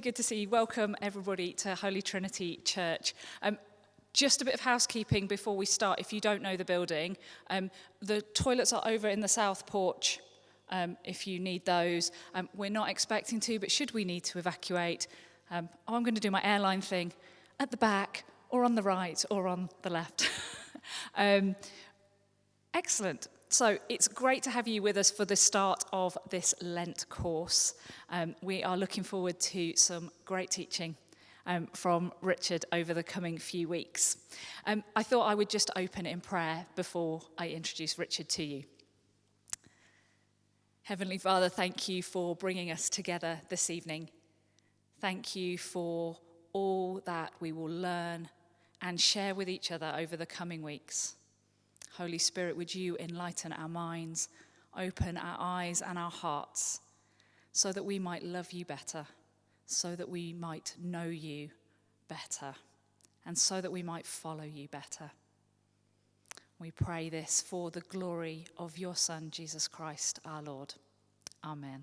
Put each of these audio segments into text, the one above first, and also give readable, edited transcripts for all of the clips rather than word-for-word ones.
Good to see you. Welcome everybody to Holy Trinity Church. Just a bit of housekeeping before we start. If you don't know the building, the toilets are over in the south porch if you need those. We're not expecting to, but should we need to evacuate, I'm going to do my airline thing at the back or on the right or on the left. Excellent. So it's great to have you with us for the start of this Lent course. We are looking forward to some great teaching from Richard over the coming few weeks. I thought I would just open in prayer before I introduce Richard to you. Heavenly Father, thank you for bringing us together this evening. Thank you for all that we will learn and share with each other over the coming weeks. Holy Spirit, would you enlighten our minds, open our eyes and our hearts, so that we might love you better, so that we might know you better, and so that we might follow you better. We pray this for the glory of your Son, Jesus Christ, our Lord. Amen.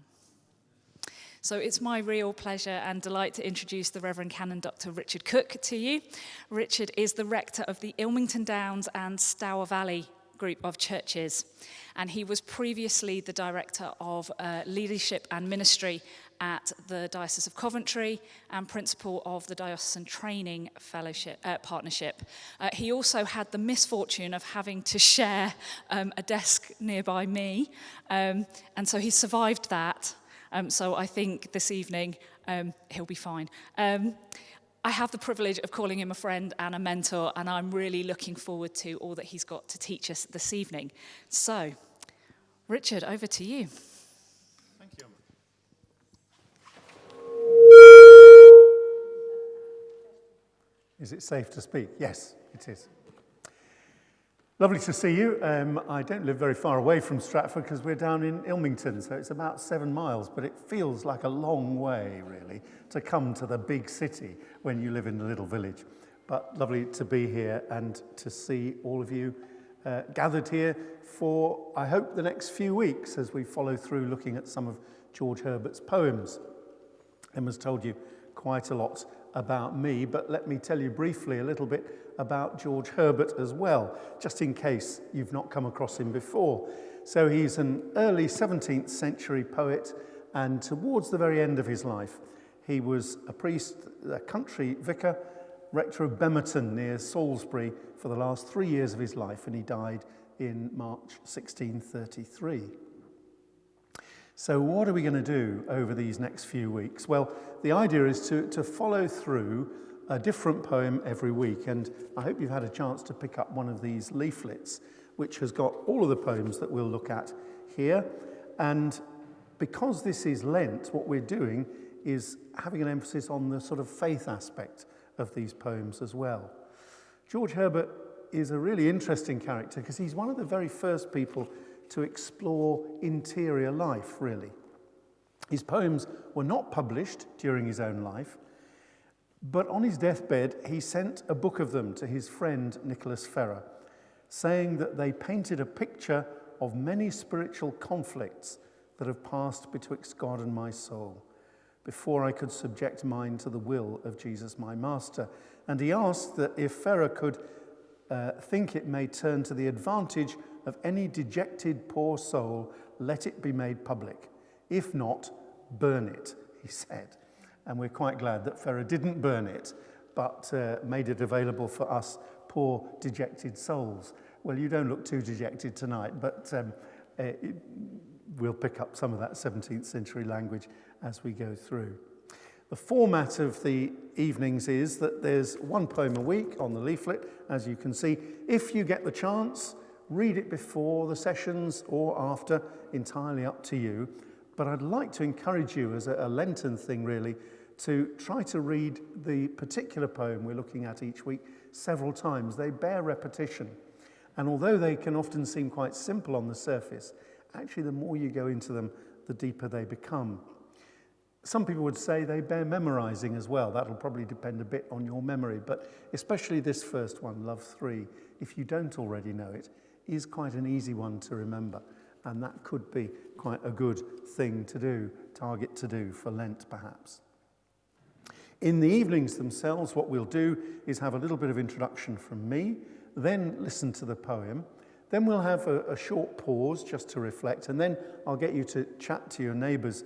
So it's my real pleasure and delight to introduce the Reverend Canon Dr. Richard Cooke to you. Richard is the rector of the Ilmington Downs and Stour Valley group of churches, and he was previously the director of leadership and ministry at the Diocese of Coventry and principal of the Diocesan Training Fellowship Partnership. He also had the misfortune of having to share a desk nearby me, and so he survived that. So I think this evening he'll be fine. I have the privilege of calling him a friend and a mentor, and I'm really looking forward to all that he's got to teach us this evening. So, Richard, over to you. Thank you. Is it safe to speak? Yes, it is. Lovely to see you. I don't live very far away from Stratford because we're down in Ilmington, so it's about 7 miles, but it feels like a long way, really, to come to the big city when you live in the little village. But lovely to be here and to see all of you gathered here for, I hope, the next few weeks as we follow through looking at some of George Herbert's poems. Emma's told you quite a lot about me, but let me tell you briefly a little bit about George Herbert as well, just in case you've not come across him before. So he's an early 17th century poet, and towards the very end of his life, he was a priest, a country vicar, rector of Bemerton near Salisbury for the last 3 years of his life, and he died in March 1633. So what are we going to do over these next few weeks? Well, the idea is to follow through a different poem every week, and I hope you've had a chance to pick up one of these leaflets, which has got all of the poems that we'll look at here. And because this is Lent, what we're doing is having an emphasis on the sort of faith aspect of these poems as well. George Herbert is a really interesting character because he's one of the very first people to explore interior life, really. His poems were not published during his own life, but on his deathbed, he sent a book of them to his friend Nicholas Ferrer, saying that they painted a picture of many spiritual conflicts that have passed betwixt God and my soul, before I could subject mine to the will of Jesus my Master. And he asked that if Ferrer could think it may turn to the advantage of any dejected poor soul, let it be made public. If not, burn it, he said. And we're quite glad that Ferrer didn't burn it, but made it available for us poor dejected souls. Well, you don't look too dejected tonight, but we'll pick up some of that 17th century language as we go through. The format of the evenings is that there's one poem a week on the leaflet, as you can see. If you get the chance, read it before the sessions or after, entirely up to you. But I'd like to encourage you, as a Lenten thing really, to try to read the particular poem we're looking at each week several times. They bear repetition. And although they can often seem quite simple on the surface, actually the more you go into them, the deeper they become. Some people would say they bear memorizing as well. That'll probably depend a bit on your memory, but especially this first one, Love 3, if you don't already know it, is quite an easy one to remember. And that could be quite a good thing to do, target to do for Lent perhaps. In the evenings themselves, what we'll do is have a little bit of introduction from me, then listen to the poem. Then we'll have a short pause just to reflect, and then I'll get you to chat to your neighbours,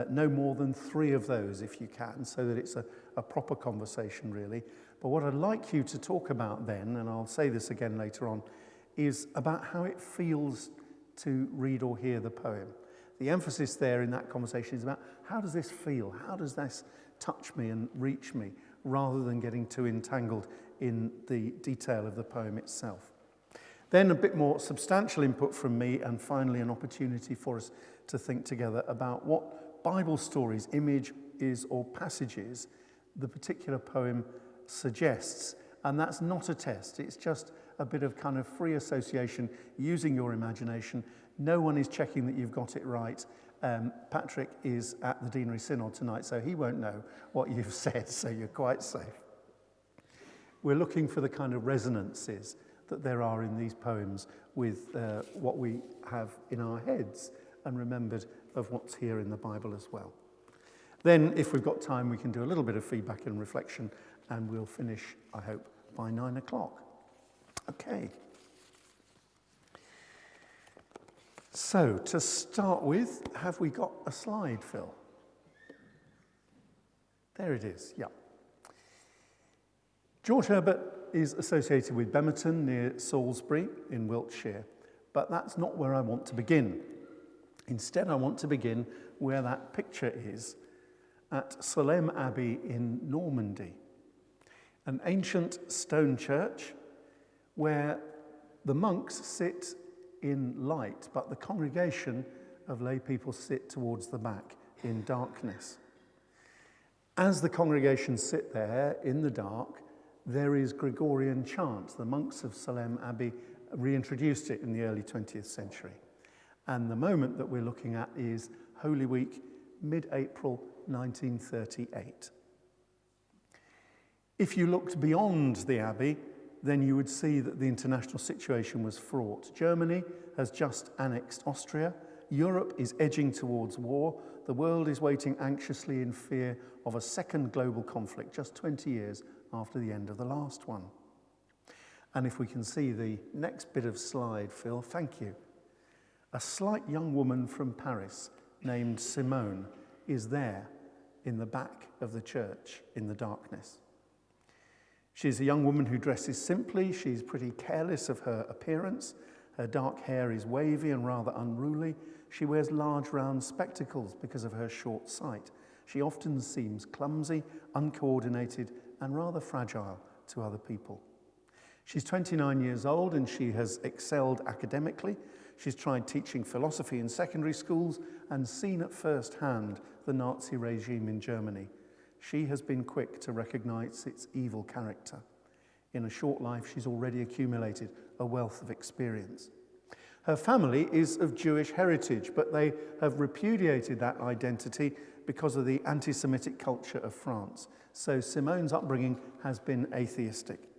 no more than 3 of those if you can, so that it's a proper conversation really. But what I'd like you to talk about then, and I'll say this again later on, is about how it feels to read or hear the poem. The emphasis there in that conversation is about how does this feel? How does this touch me and reach me, rather than getting too entangled in the detail of the poem itself. Then a bit more substantial input from me, and finally an opportunity for us to think together about what Bible stories, images or passages the particular poem suggests. And that's not a test, it's just a bit of kind of free association using your imagination. No one is checking that you've got it right. Patrick is at the Deanery Synod tonight, so he won't know what you've said, so you're quite safe. We're looking for the kind of resonances that there are in these poems with what we have in our heads and remembered of what's here in the Bible as well. Then, if we've got time, we can do a little bit of feedback and reflection, and we'll finish, I hope, by 9 o'clock. Okay. So, to start with, have we got a slide, Phil? There it is, yeah. George Herbert is associated with Bemerton near Salisbury in Wiltshire, but that's not where I want to begin. Instead, I want to begin where that picture is, at Salem Abbey in Normandy, an ancient stone church where the monks sit in light, but the congregation of lay people sit towards the back in darkness. As the congregation sit there in the dark, there is Gregorian chant. The monks of Salem Abbey reintroduced it in the early 20th century. And the moment that we're looking at is Holy Week, mid-April 1938. If you looked beyond the Abbey, then you would see that the international situation was fraught. Germany has just annexed Austria. Europe is edging towards war. The world is waiting anxiously in fear of a second global conflict, just 20 years after the end of the last one. And if we can see the next bit of slide, Phil, thank you. A slight young woman from Paris named Simone is there in the back of the church in the darkness. She's a young woman who dresses simply. She's pretty careless of her appearance. Her dark hair is wavy and rather unruly. She wears large round spectacles because of her short sight. She often seems clumsy, uncoordinated, and rather fragile to other people. She's 29 years old and she has excelled academically. She's tried teaching philosophy in secondary schools and seen at first hand the Nazi regime in Germany. She has been quick to recognize its evil character. In a short life, she's already accumulated a wealth of experience. Her family is of Jewish heritage, but they have repudiated that identity because of the anti-Semitic culture of France. So Simone's upbringing has been atheistic.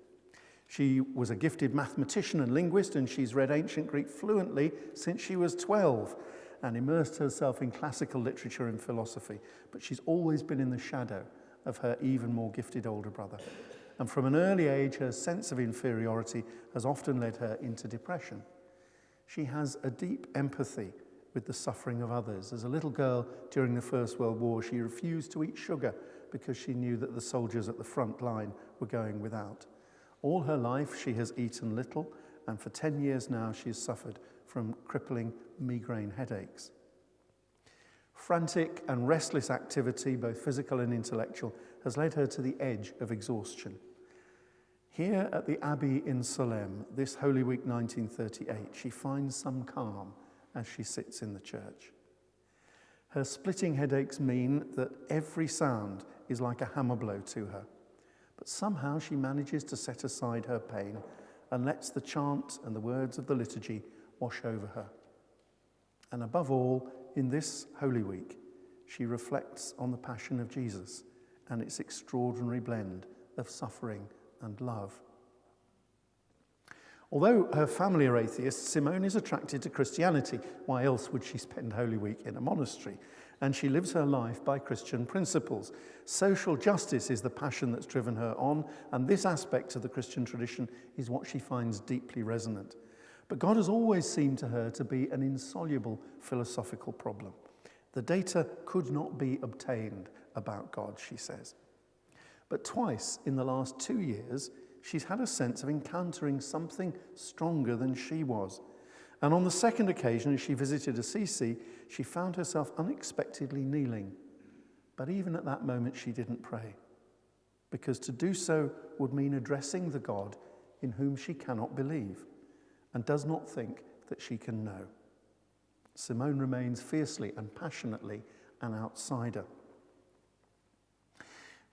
She was a gifted mathematician and linguist, and she's read ancient Greek fluently since she was 12 and immersed herself in classical literature and philosophy. But she's always been in the shadow of her even more gifted older brother. And from an early age, her sense of inferiority has often led her into depression. She has a deep empathy with the suffering of others. As a little girl during the First World War, she refused to eat sugar because she knew that the soldiers at the front line were going without. All her life, she has eaten little, and for 10 years now, she has suffered from crippling migraine headaches. Frantic and restless activity, both physical and intellectual, has led her to the edge of exhaustion. Here at the Abbey in Salem, this Holy Week 1938, she finds some calm as she sits in the church. Her splitting headaches mean that every sound is like a hammer blow to her. But somehow she manages to set aside her pain and lets the chant and the words of the liturgy wash over her. And above all, in this Holy Week, she reflects on the Passion of Jesus and its extraordinary blend of suffering and love. Although her family are atheists, Simone is attracted to Christianity. Why else would she spend Holy Week in a monastery? and she lives her life by Christian principles. Social justice is the passion that's driven her on, and this aspect of the Christian tradition is what she finds deeply resonant. But God has always seemed to her to be an insoluble philosophical problem. The data could not be obtained about God, she says. But twice in the last 2 years, she's had a sense of encountering something stronger than she was. And on the second occasion, as she visited Assisi, she found herself unexpectedly kneeling. But even at that moment, she didn't pray, because to do so would mean addressing the God in whom she cannot believe and does not think that she can know. Simone remains fiercely and passionately an outsider.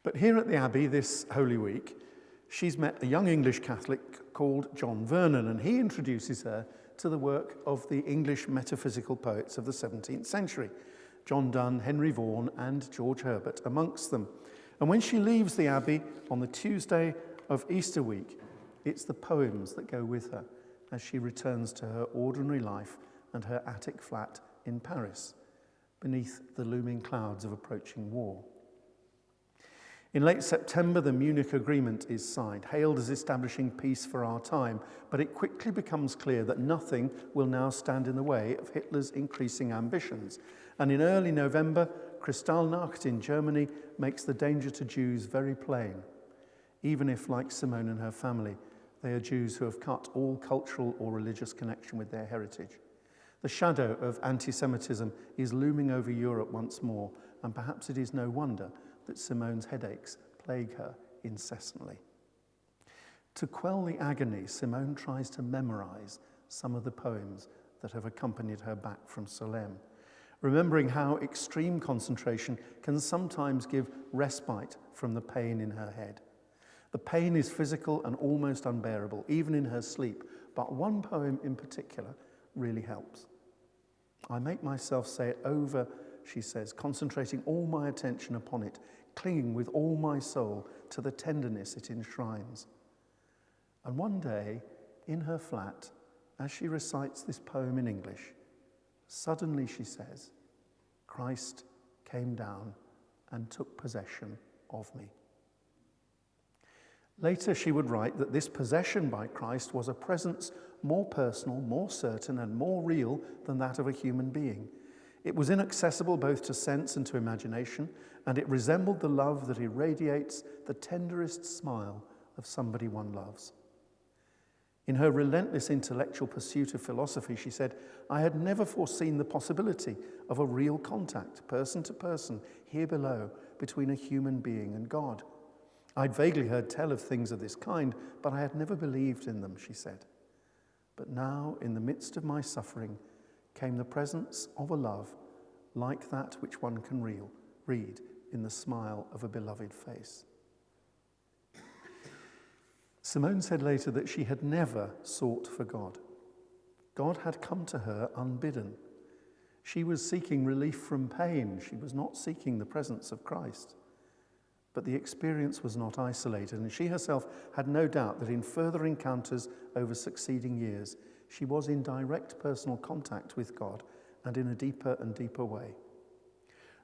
But here at the Abbey this Holy Week, she's met a young English Catholic called John Vernon, and he introduces her to the work of the English metaphysical poets of the 17th century, John Donne, Henry Vaughan, and George Herbert amongst them. And when she leaves the Abbey on the Tuesday of Easter week, it's the poems that go with her as she returns to her ordinary life and her attic flat in Paris, beneath the looming clouds of approaching war. In late September, the Munich Agreement is signed, hailed as establishing peace for our time, but it quickly becomes clear that nothing will now stand in the way of Hitler's increasing ambitions. And in early November, Kristallnacht in Germany makes the danger to Jews very plain, even if, like Simone and her family, they are Jews who have cut all cultural or religious connection with their heritage. The shadow of anti-Semitism is looming over Europe once more, and perhaps it is no wonder that Simone's headaches plague her incessantly. To quell the agony, Simone tries to memorize some of the poems that have accompanied her back from Salem, remembering how extreme concentration can sometimes give respite from the pain in her head. The pain is physical and almost unbearable, even in her sleep, but one poem in particular really helps. I make myself say it over, she says, concentrating all my attention upon it, clinging with all my soul to the tenderness it enshrines. And one day, in her flat, as she recites this poem in English, suddenly, she says, Christ came down and took possession of me. Later, she would write that this possession by Christ was a presence more personal, more certain, and more real than that of a human being. It was inaccessible both to sense and to imagination, and it resembled the love that irradiates the tenderest smile of somebody one loves. In her relentless intellectual pursuit of philosophy, she said, I had never foreseen the possibility of a real contact, person to person, here below, between a human being and God. I'd vaguely heard tell of things of this kind, but I had never believed in them, she said. But now, in the midst of my suffering, came the presence of a love like that which one can read in the smile of a beloved face. Simone said later that she had never sought for God. God had come to her unbidden. She was seeking relief from pain. She was not seeking the presence of Christ. But the experience was not isolated, and she herself had no doubt that in further encounters over succeeding years, she was in direct personal contact with God, and in a deeper and deeper way.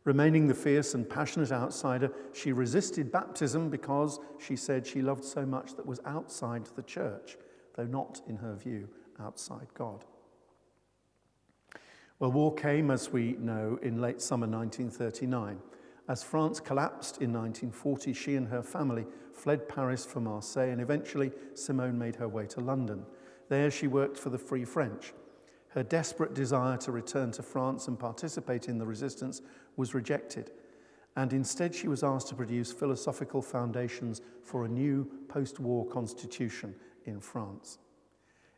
Remaining the fierce and passionate outsider, she resisted baptism because, she said, she loved so much that was outside the church, though not, in her view, outside God. Well, war came, as we know, in late summer 1939. As France collapsed in 1940, she and her family fled Paris for Marseille, and eventually Simone made her way to London. There she worked for the Free French. Her desperate desire to return to France and participate in the resistance was rejected, and instead she was asked to produce philosophical foundations for a new post-war constitution in France.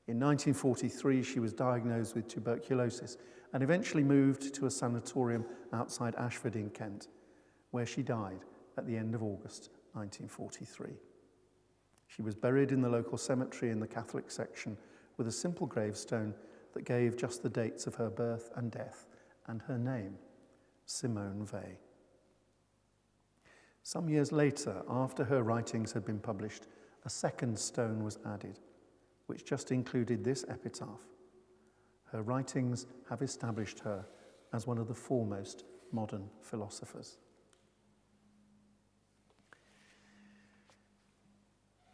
In 1943, she was diagnosed with tuberculosis and eventually moved to a sanatorium outside Ashford in Kent, where she died at the end of August 1943. She was buried in the local cemetery in the Catholic section with a simple gravestone that gave just the dates of her birth and death and her name, Simone Weil. Some years later, after her writings had been published, a second stone was added, which just included this epitaph. Her writings have established her as one of the foremost modern philosophers.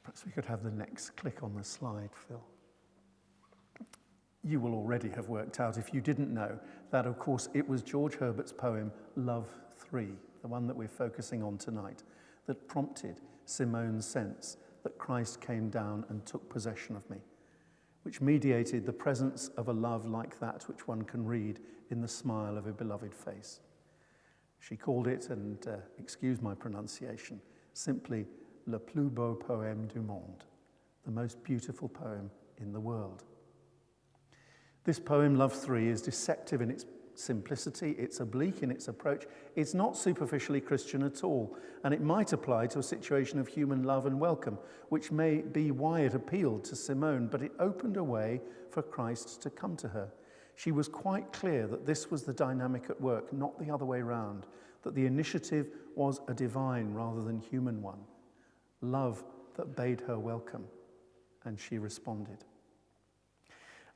Perhaps we could have the next click on the slide, Phil. You will already have worked out, if you didn't know, that of course it was George Herbert's poem Love 3, the one that we're focusing on tonight, that prompted Simone's sense that Christ came down and took possession of me, which mediated the presence of a love like that which one can read in the smile of a beloved face. She called it, and excuse my pronunciation, simply le plus beau poème du monde, the most beautiful poem in the world. This poem, Love 3, is deceptive in its simplicity, it's oblique in its approach, it's not superficially Christian at all, and it might apply to a situation of human love and welcome, which may be why it appealed to Simone, but it opened a way for Christ to come to her. She was quite clear that this was the dynamic at work, not the other way round, that the initiative was a divine rather than human one. Love that bade her welcome, and she responded.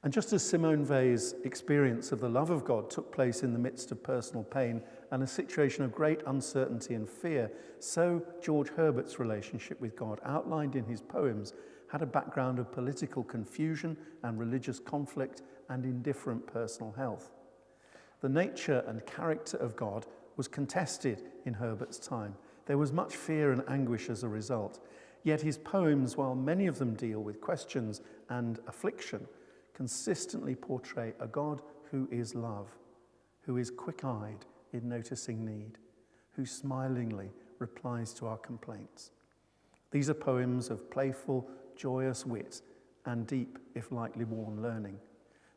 And just as Simone Weil's experience of the love of God took place in the midst of personal pain and a situation of great uncertainty and fear, so George Herbert's relationship with God, outlined in his poems, had a background of political confusion and religious conflict and indifferent personal health. The nature and character of God was contested in Herbert's time. There was much fear and anguish as a result. Yet his poems, while many of them deal with questions and affliction, consistently portray a God who is love, who is quick-eyed in noticing need, who smilingly replies to our complaints. These are poems of playful, joyous wit and deep, if lightly worn, learning.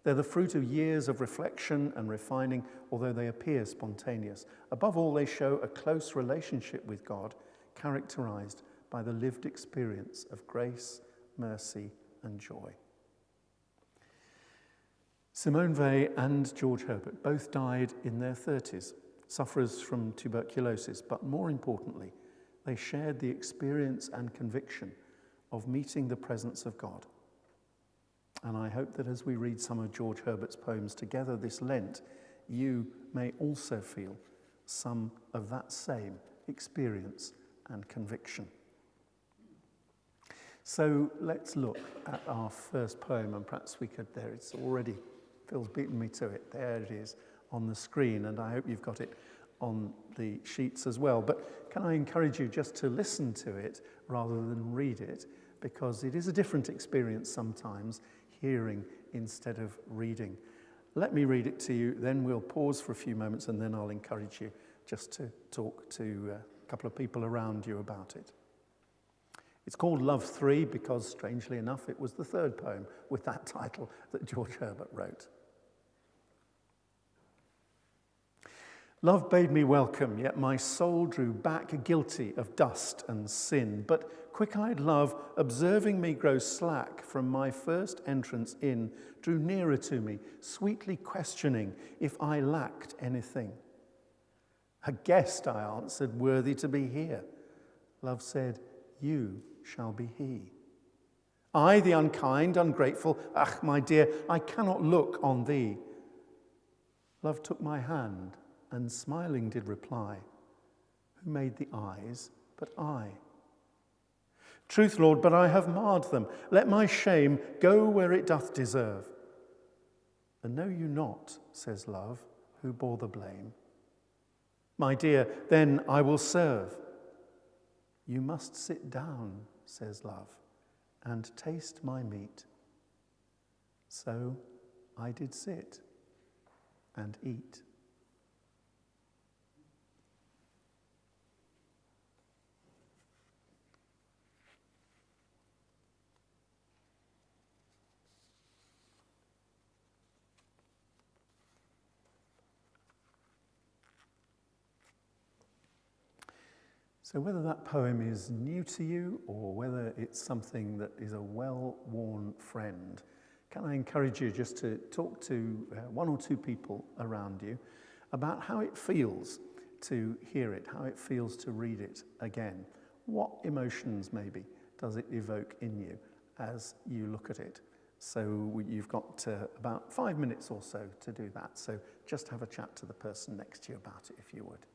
They're the fruit of years of reflection and refining, although they appear spontaneous. Above all, they show a close relationship with God, characterized by the lived experience of grace, mercy, and joy. Simone Weil and George Herbert both died in their 30s, sufferers from tuberculosis, but more importantly, they shared the experience and conviction of meeting the presence of God. And I hope that as we read some of George Herbert's poems together this Lent, you may also feel some of that same experience and conviction. So let's look at our first poem, and perhaps we could, there it's already, Phil's beaten me to it, there it is on the screen, and I hope you've got it on the sheets as well. But can I encourage you just to listen to it rather than read it, because it is a different experience sometimes, hearing instead of reading. Let me read it to you, then we'll pause for a few moments, and then I'll encourage you just to talk to a couple of people around you about it. It's called Love 3 because, strangely enough, it was the third poem with that title that George Herbert wrote. Love bade me welcome, yet my soul drew back guilty of dust and sin. But quick-eyed love, observing me grow slack from my first entrance in, drew nearer to me, sweetly questioning if I lacked anything. A guest, I answered, worthy to be here. Love said, you shall be he. I, the unkind, ungrateful, my dear, I cannot look on thee. Love took my hand and smiling did reply, who made the eyes but I? Truth, Lord, but I have marr'd them. Let my shame go where it doth deserve. And know you not, says love, who bore the blame? My dear, then I will serve. You must sit down, says love, and taste my meat. So I did sit and eat. So whether that poem is new to you or whether it's something that is a well-worn friend, can I encourage you just to talk to one or two people around you about how it feels to hear it, how it feels to read it again. What emotions maybe does it evoke in you as you look at it? So you've got about 5 minutes or so to do that. So just have a chat to the person next to you about it, if you would.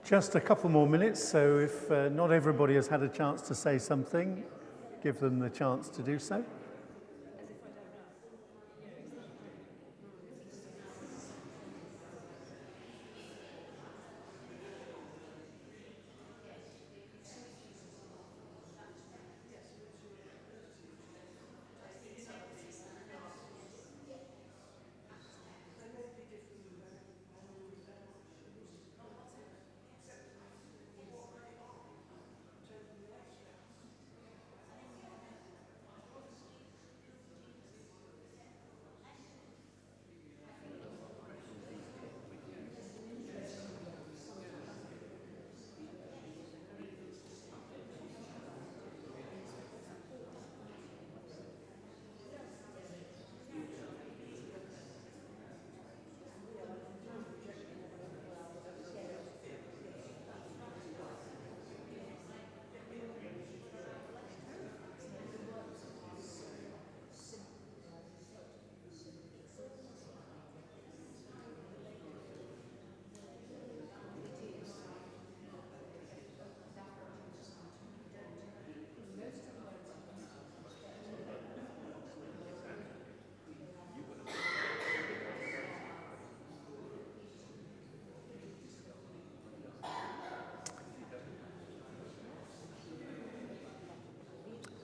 Just a couple more minutes, so if not everybody has had a chance to say something, give them the chance to do so.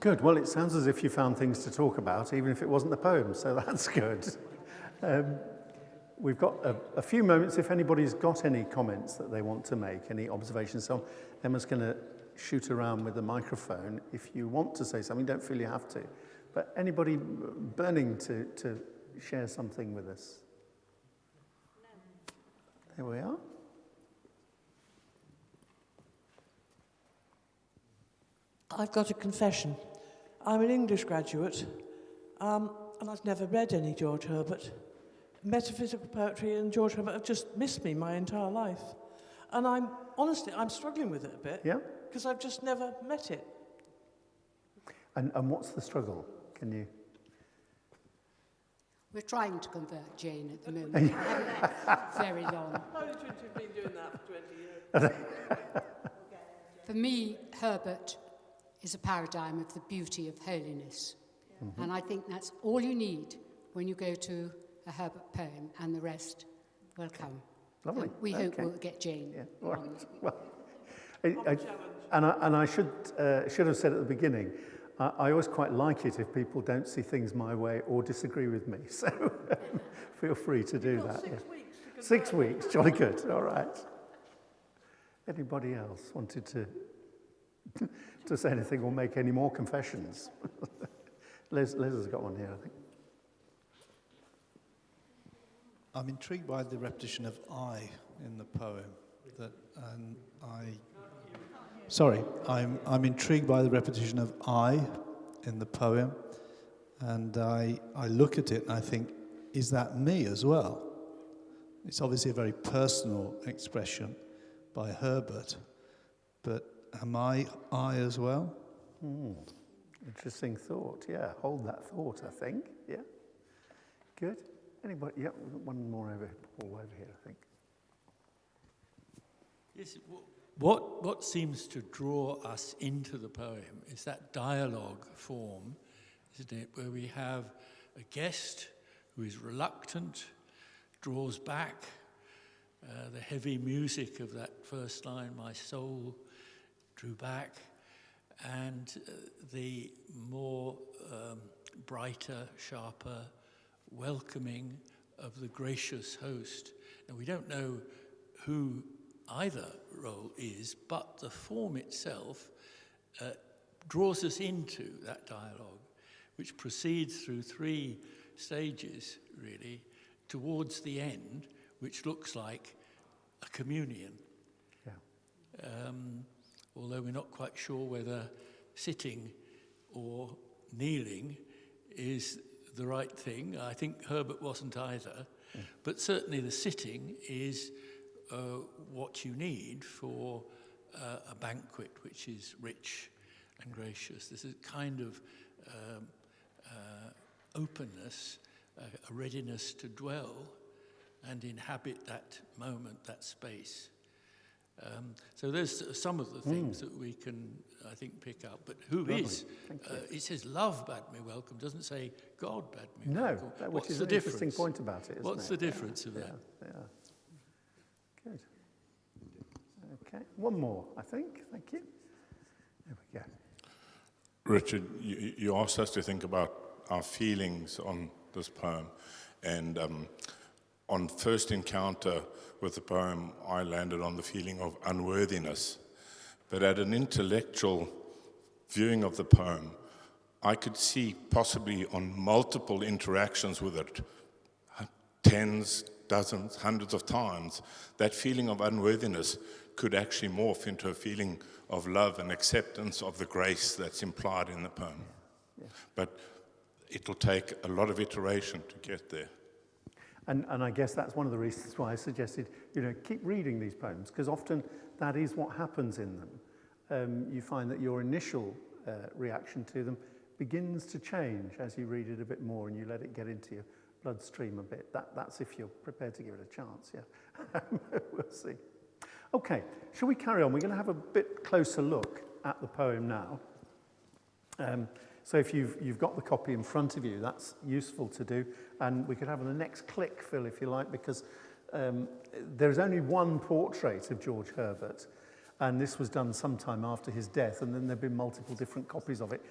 Good. Well, it sounds as if you found things to talk about, even if it wasn't the poem, so that's good. We've got a few moments if anybody's got any comments that they want to make, any observations. So Emma's going to shoot around with the microphone. If you want to say something, don't feel you have to. But anybody burning to share something with us? There we are. I've got a confession. I'm an English graduate, and I've never read any George Herbert. Metaphysical poetry and George Herbert have just missed me my entire life. And I'm struggling with it a bit. Yeah. Because I've just never met it. And what's the struggle? Can you? We're trying to convert Jane at the moment. Very long. You've been doing that for 20 years. For me, Herbert is a paradigm of the beauty of holiness. Mm-hmm. And I think that's all you need when you go to a Herbert poem, and the rest will come. Lovely. We hope we'll get Jane. Yeah. Well, I should have said at the beginning, I always quite like it if people don't see things my way or disagree with me. So feel free to do that. 6 weeks. 6 weeks, jolly good. All right. Anybody else wanted to say anything or make any more confessions? Liz has got one here, I think. I'm intrigued by the repetition of I in the poem. I'm intrigued by the repetition of I in the poem, and I look at it and I think, is that me as well? It's obviously a very personal expression by Herbert, but am I as well? Interesting thought. Yeah, hold that thought, I think. Yeah. Good. Anybody? Yeah, one more over here, I think. Yes, what seems to draw us into the poem is that dialogue form, isn't it, where we have a guest who is reluctant, draws back, the heavy music of that first line, my soul drew back, and the more brighter, sharper, welcoming of the gracious host. And we don't know who either role is, but the form itself draws us into that dialogue, which proceeds through 3 stages, really, towards the end, which looks like a communion. Yeah. Although we're not quite sure whether sitting or kneeling is the right thing. I think Herbert wasn't either. Yeah. But certainly the sitting is what you need for a banquet which is rich and gracious. There's a kind of openness, a readiness to dwell and inhabit that moment, that space. So there's some of the things that we can, I think, pick up. But who is? It says love bade me welcome, doesn't say God bade me welcome. No, which is an interesting point about it, isn't What's the difference of that? Yeah. Good. Okay, one more, I think. Thank you. There we go. Richard, you asked us to think about our feelings on this poem, and on first encounter with the poem, I landed on the feeling of unworthiness. But at an intellectual viewing of the poem, I could see possibly on multiple interactions with it, tens, dozens, hundreds of times, that feeling of unworthiness could actually morph into a feeling of love and acceptance of the grace that's implied in the poem. Yeah. But it'll take a lot of iteration to get there. And I guess that's one of the reasons why I suggested, keep reading these poems, because often that is what happens in them. You find that your initial reaction to them begins to change as you read it a bit more and you let it get into your bloodstream a bit. That's if you're prepared to give it a chance, yeah. We'll see. Okay, shall we carry on? We're going to have a bit closer look at the poem now. So if you've got the copy in front of you, that's useful to do. And we could have the next click, Phil, if you like, because there's only one portrait of George Herbert. And this was done sometime after his death, and then there have been multiple different copies of it.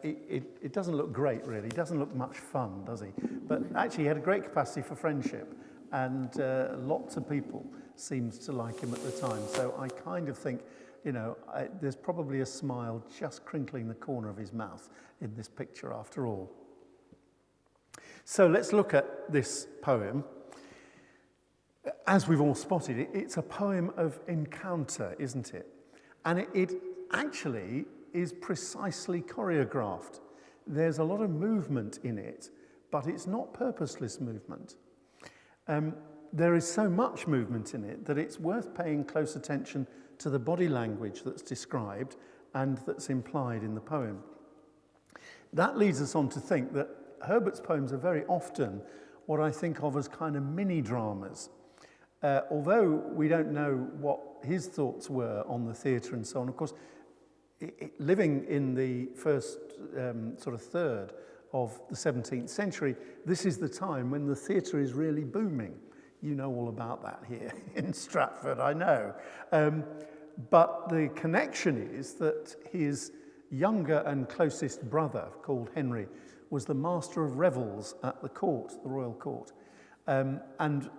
It doesn't look great, really. It doesn't look much fun, does he? But actually, he had a great capacity for friendship, and lots of people seemed to like him at the time. So I kind of think, there's probably a smile just crinkling the corner of his mouth in this picture after all. So let's look at this poem. As we've all spotted, it's a poem of encounter, isn't it? And it actually is precisely choreographed. There's a lot of movement in it, but it's not purposeless movement. There is so much movement in it that it's worth paying close attention to the body language that's described and that's implied in the poem. That leads us on to think that Herbert's poems are very often what I think of as kind of mini-dramas. Although we don't know what his thoughts were on the theatre and so on, of course, living in the first sort of third of the 17th century, this is the time when the theatre is really booming. You know all about that here in Stratford, I know. But the connection is that his younger and closest brother, called Henry, was the master of revels at the court, the royal court. And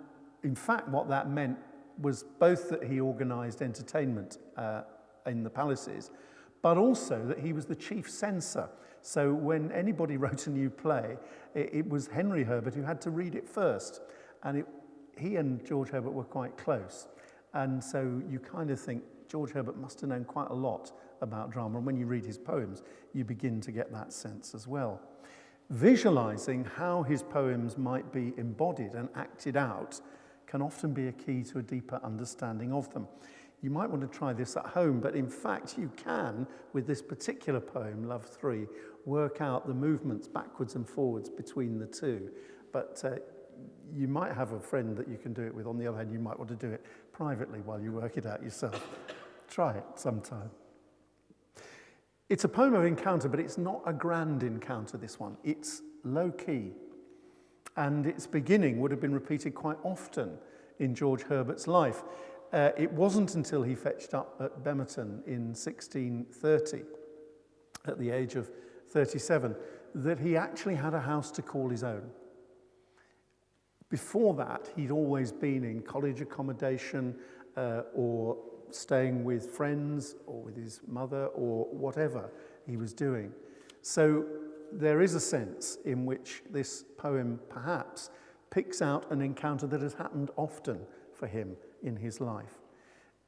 in fact, what that meant was both that he organised entertainment in the palaces, but also that he was the chief censor. So when anybody wrote a new play, it was Henry Herbert who had to read it first. And he and George Herbert were quite close. And so you kind of think George Herbert must have known quite a lot about drama. And when you read his poems, you begin to get that sense as well. Visualising how his poems might be embodied and acted out can often be a key to a deeper understanding of them. You might want to try this at home, but in fact you can, with this particular poem, Love 3, work out the movements backwards and forwards between the two. But you might have a friend that you can do it with. On the other hand, you might want to do it privately while you work it out yourself. Try it sometime. It's a poem of encounter, but it's not a grand encounter, this one. It's low-key. And its beginning would have been repeated quite often in George Herbert's life. It wasn't until he fetched up at Bemerton in 1630, at the age of 37, that he actually had a house to call his own. Before that, he'd always been in college accommodation or staying with friends or with his mother or whatever he was doing. So there is a sense in which this poem perhaps picks out an encounter that has happened often for him in his life.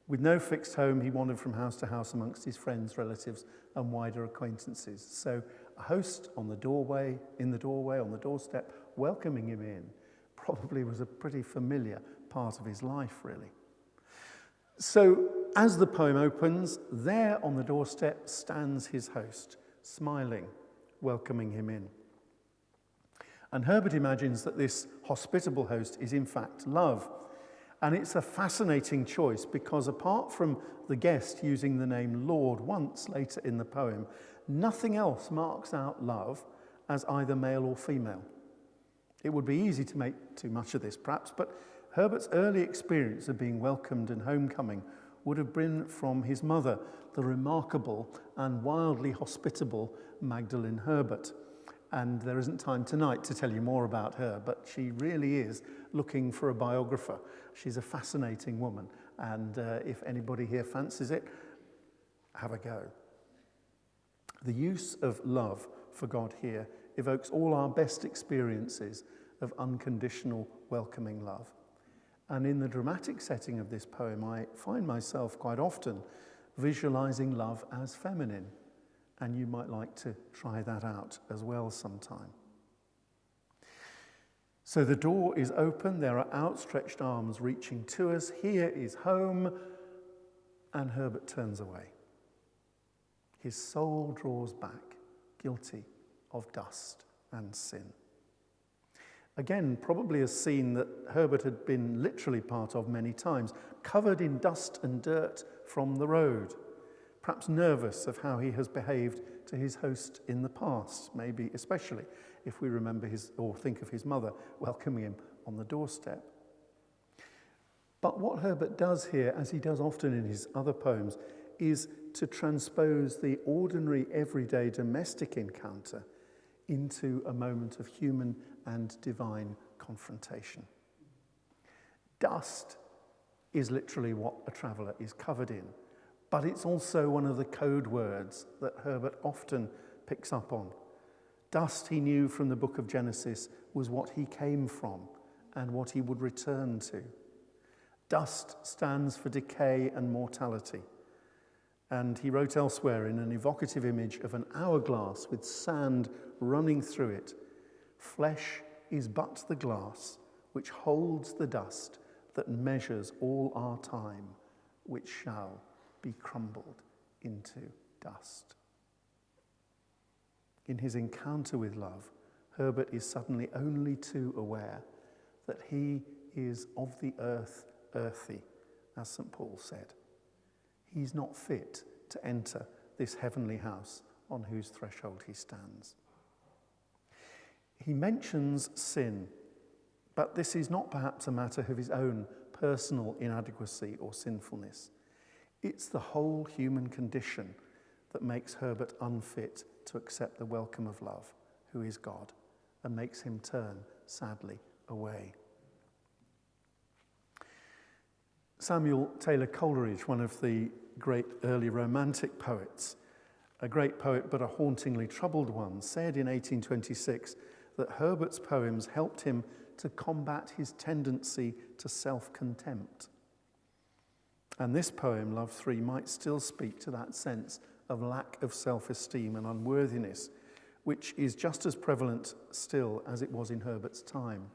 With no fixed home, he wandered from house to house amongst his friends, relatives, and wider acquaintances. So a host on the doorway, on the doorstep, welcoming him in, probably was a pretty familiar part of his life, really. So as the poem opens, there on the doorstep stands his host, smiling, welcoming him in. And Herbert imagines that this hospitable host is in fact love. And it's a fascinating choice because apart from the guest using the name Lord once later in the poem, nothing else marks out love as either male or female. It would be easy to make too much of this perhaps, but Herbert's early experience of being welcomed and homecoming would have been from his mother, the remarkable and wildly hospitable Magdalen Herbert. And there isn't time tonight to tell you more about her, but she really is looking for a biographer. She's a fascinating woman, and if anybody here fancies it, have a go. The use of love for God here evokes all our best experiences of unconditional, welcoming love. And in the dramatic setting of this poem, I find myself quite often visualizing love as feminine. And you might like to try that out as well sometime. So the door is open, there are outstretched arms reaching to us. Here is home, and Herbert turns away. His soul draws back, guilty of dust and sin. Again, probably a scene that Herbert had been literally part of many times, covered in dust and dirt from the road, perhaps nervous of how he has behaved to his host in the past, maybe especially if we remember or think of his mother welcoming him on the doorstep. But what Herbert does here, as he does often in his other poems, is to transpose the ordinary, everyday, domestic encounter into a moment of human and divine confrontation. Dust is literally what a traveller is covered in, but it's also one of the code words that Herbert often picks up on. Dust, he knew from the book of Genesis, was what he came from and what he would return to. Dust stands for decay and mortality. And he wrote elsewhere in an evocative image of an hourglass with sand running through it, "Flesh is but the glass which holds the dust that measures all our time, which shall be crumbled into dust." In his encounter with love, Herbert is suddenly only too aware that he is of the earth earthy, as St. Paul said. He's not fit to enter this heavenly house on whose threshold he stands. He mentions sin, but this is not perhaps a matter of his own personal inadequacy or sinfulness. It's the whole human condition that makes Herbert unfit to accept the welcome of love, who is God, and makes him turn, sadly, away. Samuel Taylor Coleridge, one of the great early Romantic poets, a great poet but a hauntingly troubled one, said in 1826 that Herbert's poems helped him to combat his tendency to self-contempt. And this poem, Love 3, might still speak to that sense of lack of self-esteem and unworthiness, which is just as prevalent still as it was in Herbert's time.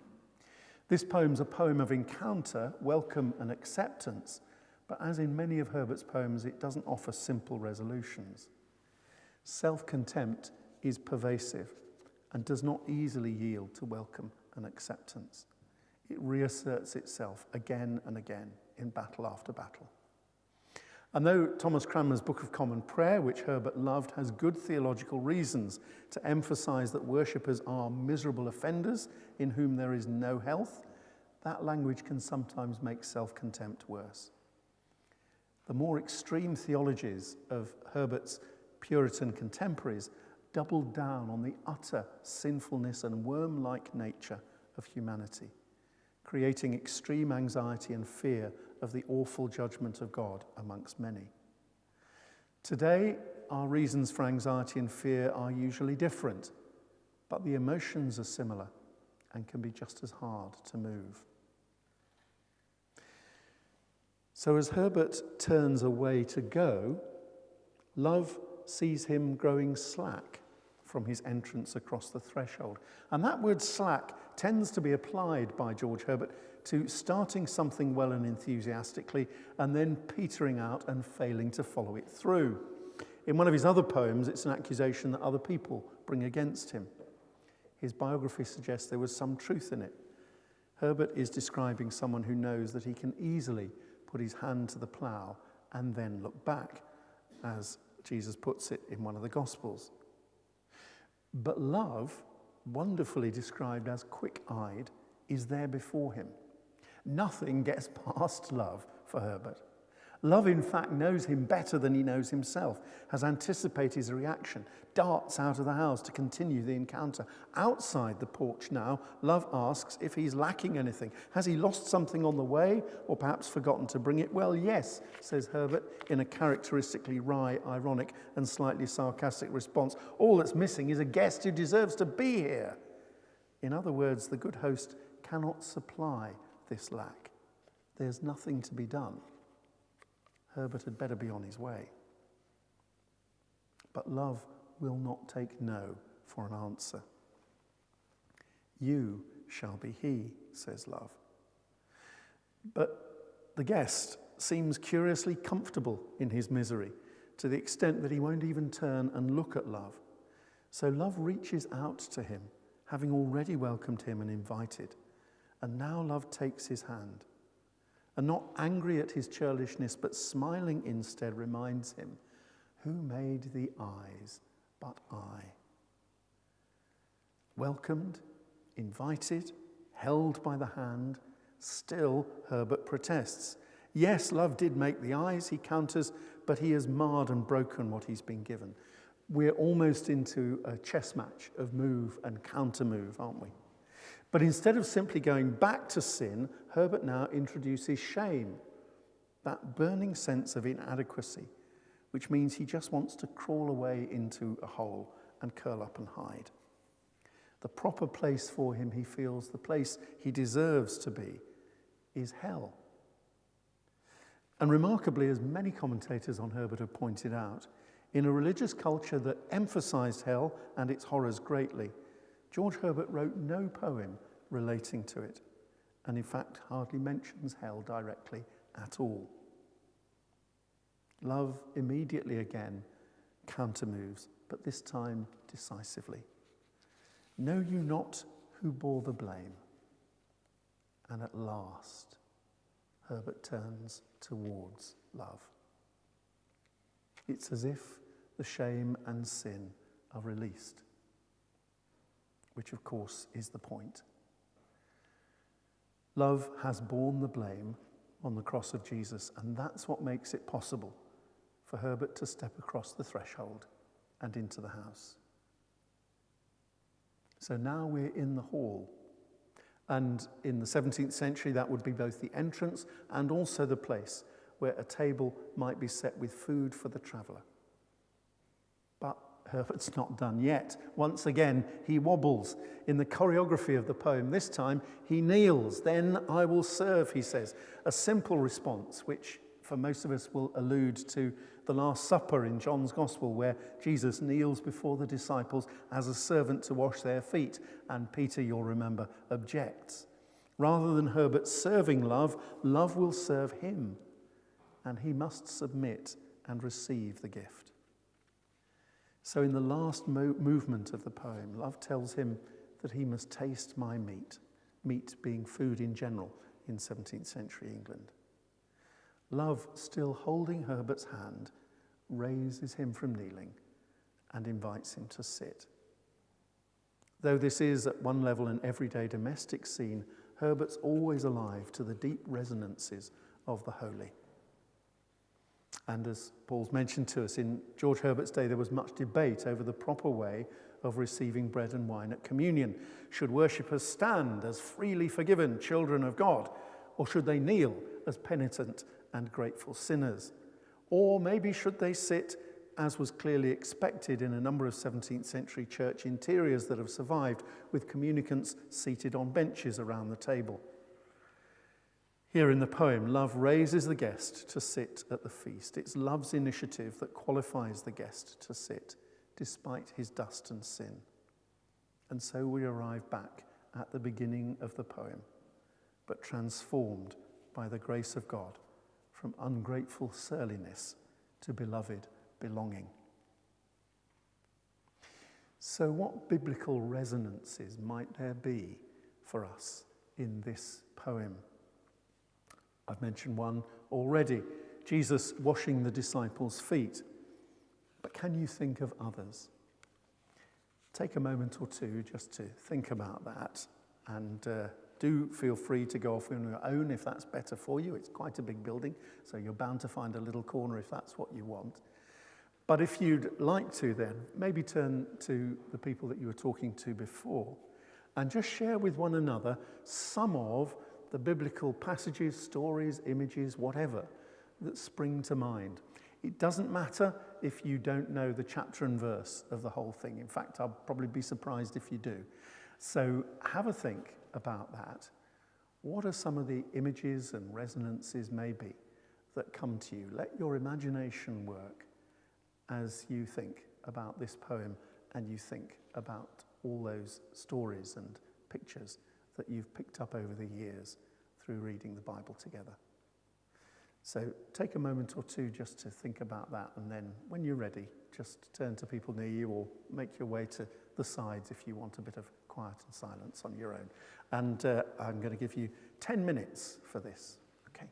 This poem's a poem of encounter, welcome and acceptance, but as in many of Herbert's poems, it doesn't offer simple resolutions. Self-contempt is pervasive and does not easily yield to welcome and acceptance. It reasserts itself again and again in battle after battle. And though Thomas Cranmer's Book of Common Prayer, which Herbert loved, has good theological reasons to emphasize that worshippers are miserable offenders in whom there is no health, that language can sometimes make self-contempt worse. The more extreme theologies of Herbert's Puritan contemporaries doubled down on the utter sinfulness and worm-like nature of humanity, creating extreme anxiety and fear of the awful judgment of God amongst many. Today, our reasons for anxiety and fear are usually different, but the emotions are similar and can be just as hard to move. So as Herbert turns away to go, love sees him growing slack from his entrance across the threshold. And that word slack tends to be applied by George Herbert to starting something well and enthusiastically and then petering out and failing to follow it through. In one of his other poems, it's an accusation that other people bring against him. His biography suggests there was some truth in it. Herbert is describing someone who knows that he can easily put his hand to the plough and then look back, as Jesus puts it in one of the Gospels. But love, wonderfully described as quick-eyed, is there before him. Nothing gets past love for Herbert. Love, in fact, knows him better than he knows himself, has anticipated his reaction, darts out of the house to continue the encounter. Outside the porch now, love asks if he's lacking anything. Has he lost something on the way, or perhaps forgotten to bring it? Well, yes, says Herbert, in a characteristically wry, ironic, and slightly sarcastic response. All that's missing is a guest who deserves to be here. In other words, the good host cannot supply this lack. There's nothing to be done. Herbert had better be on his way. But love will not take no for an answer. You shall be he, says love. But the guest seems curiously comfortable in his misery, to the extent that he won't even turn and look at love. So love reaches out to him, having already welcomed him and invited. And now love takes his hand. And not angry at his churlishness, but smiling instead, reminds him, who made the eyes but I? Welcomed, invited, held by the hand, Still, Herbert protests. Yes, love did make the eyes, he counters, but he has marred and broken what he's been given. We're almost into a chess match of move and counter-move, aren't we? But instead of simply going back to sin, Herbert now introduces shame, that burning sense of inadequacy, which means he just wants to crawl away into a hole and curl up and hide. The proper place for him, he feels, the place he deserves to be, is hell. And remarkably, as many commentators on Herbert have pointed out, in a religious culture that emphasized hell and its horrors greatly, George Herbert wrote no poem relating to it, and in fact hardly mentions hell directly at all. Love immediately again countermoves, but this time decisively. Know you not who bore the blame? And at last, Herbert turns towards love. It's as if the shame and sin are released, which of course is the point. Love has borne the blame on the cross of Jesus, and that's what makes it possible for Herbert to step across the threshold and into the house. So now we're in the hall, and in the 17th century that would be both the entrance and also the place where a table might be set with food for the traveller. But Herbert's not done yet. Once again, he wobbles in the choreography of the poem. This time, he kneels. Then I will serve, he says. A simple response, which for most of us will allude to the Last Supper in John's Gospel, where Jesus kneels before the disciples as a servant to wash their feet, and Peter, you'll remember, objects. Rather than Herbert serving love, love will serve him, and he must submit and receive the gift. So in the last movement of the poem, love tells him that he must taste my meat, meat being food in general in 17th century England. Love, still holding Herbert's hand, raises him from kneeling and invites him to sit. Though this is, at one level, an everyday domestic scene, Herbert's always alive to the deep resonances of the holy. And as Paul's mentioned to us, in George Herbert's day there was much debate over the proper way of receiving bread and wine at communion. Should worshippers stand as freely forgiven children of God, or should they kneel as penitent and grateful sinners? Or maybe should they sit, as was clearly expected in a number of 17th century church interiors that have survived, with communicants seated on benches around the table? Here in the poem, love raises the guest to sit at the feast. It's love's initiative that qualifies the guest to sit, despite his dust and sin. And so we arrive back at the beginning of the poem, but transformed by the grace of God from ungrateful surliness to beloved belonging. So what biblical resonances might there be for us in this poem? I've mentioned one already, Jesus washing the disciples' feet. But can you think of others? Take a moment or two just to think about that, and do feel free to go off on your own if that's better for you. It's quite a big building, so you're bound to find a little corner if that's what you want. But if you'd like to then, maybe turn to the people that you were talking to before and just share with one another some of the biblical passages, stories, images, whatever, that spring to mind. It doesn't matter if you don't know the chapter and verse of the whole thing. In fact, I'll probably be surprised if you do. So have a think about that. What are some of the images and resonances maybe that come to you? Let your imagination work as you think about this poem and you think about all those stories and pictures that you've picked up over the years through reading the Bible together. So take a moment or two just to think about that, and then when you're ready, just turn to people near you or make your way to the sides if you want a bit of quiet and silence on your own. And I'm going to give you 10 minutes for this. Okay.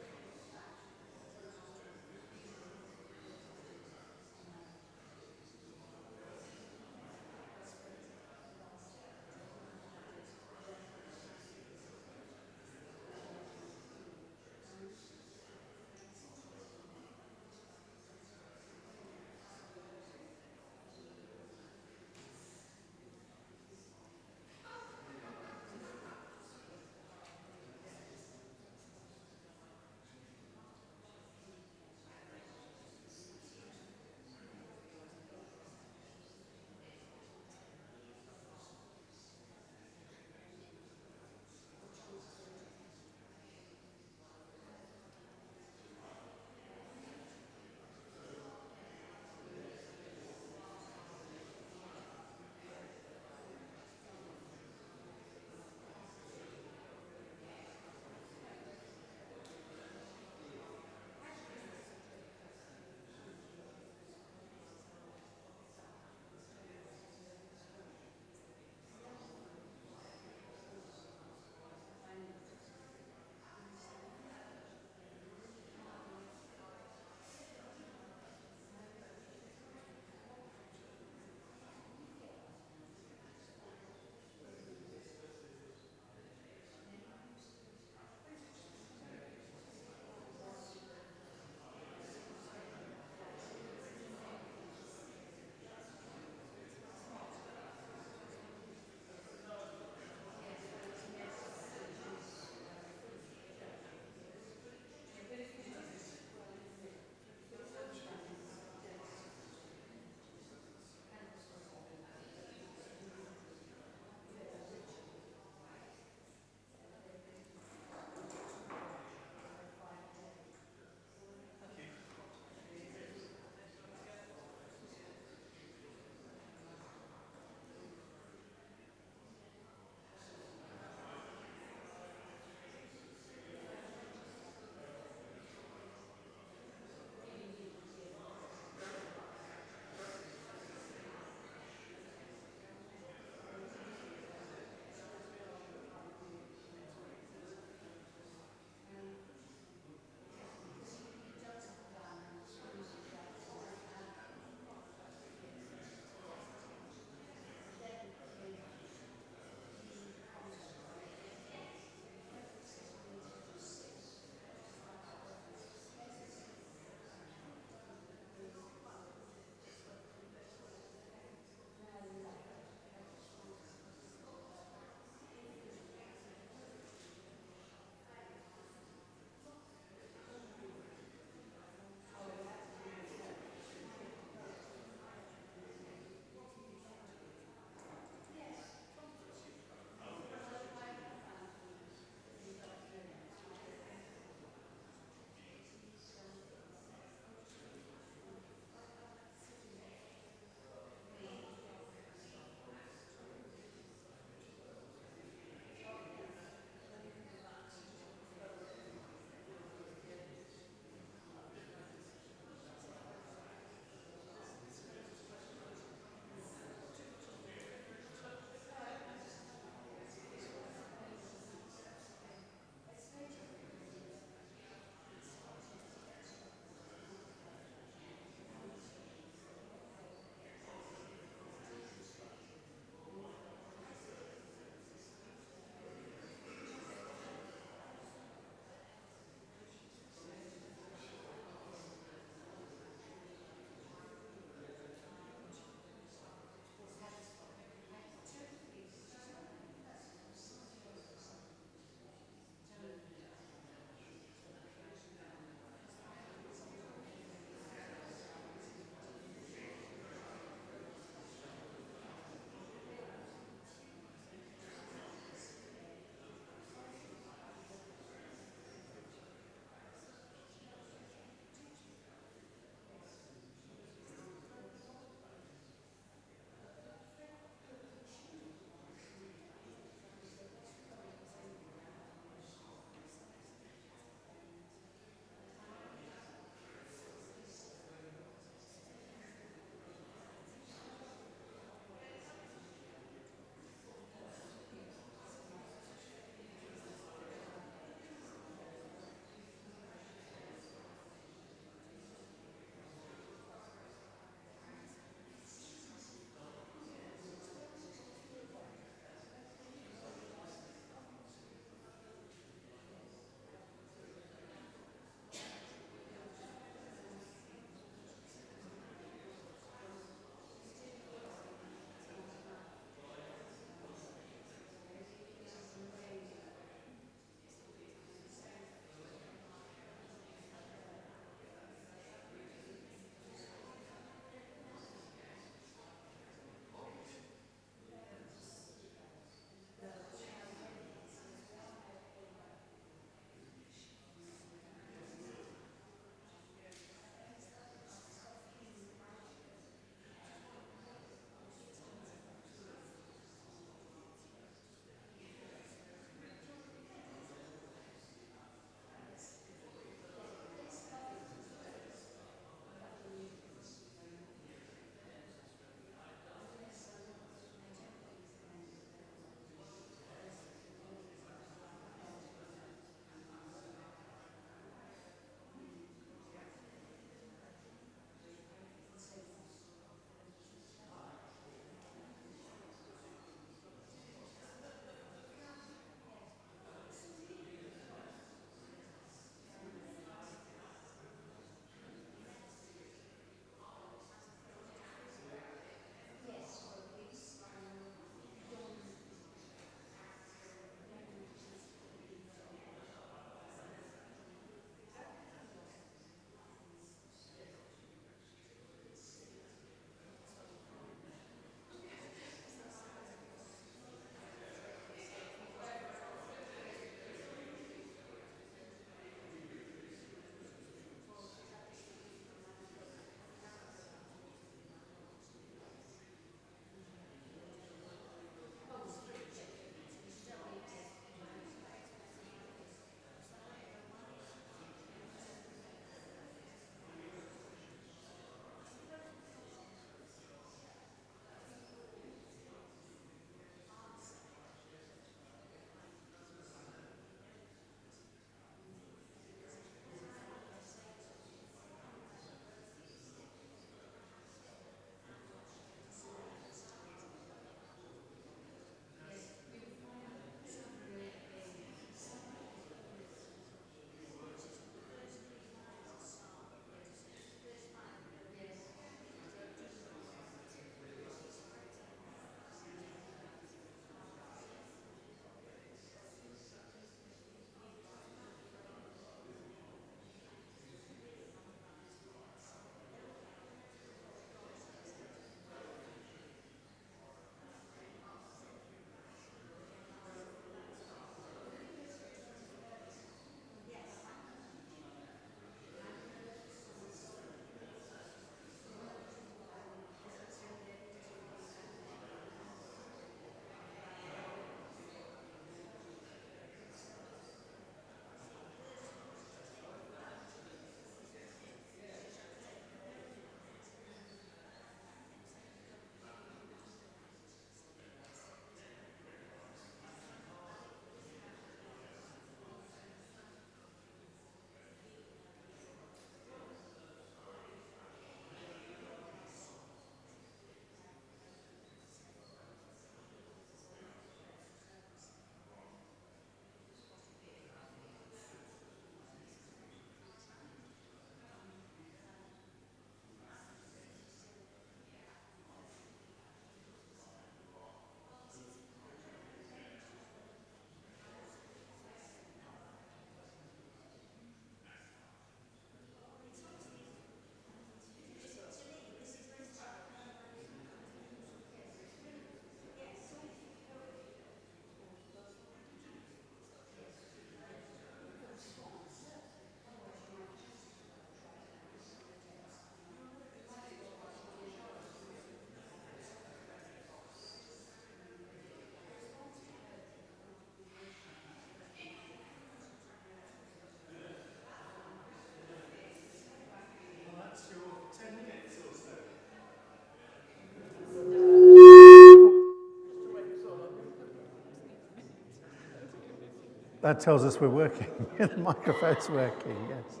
iPad tells us we're working. The microphone's working, yes.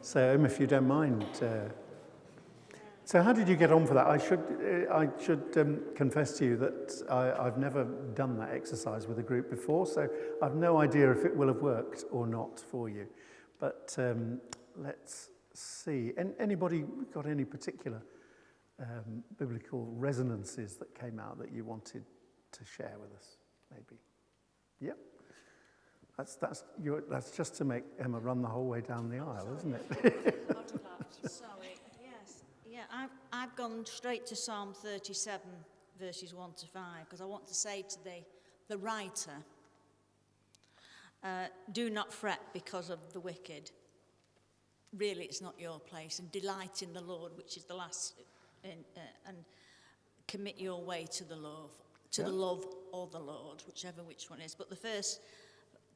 So, if you don't mind. So how did you get on for that? I should confess to you that I've never done that exercise with a group before, so I've no idea if it will have worked or not for you. But let's see. Anybody got any particular biblical resonances that came out that you wanted to share with us, maybe? Yep. That's just to make Emma run the whole way down the aisle, isn't it? Sorry, yes. Yeah, I've gone straight to Psalm 37, verses 1 to 5, because I want to say to the writer, do not fret because of the wicked. Really, it's not your place. And delight in the Lord, which is the last, and commit your way to the love, the love or the Lord, which one is. But the first,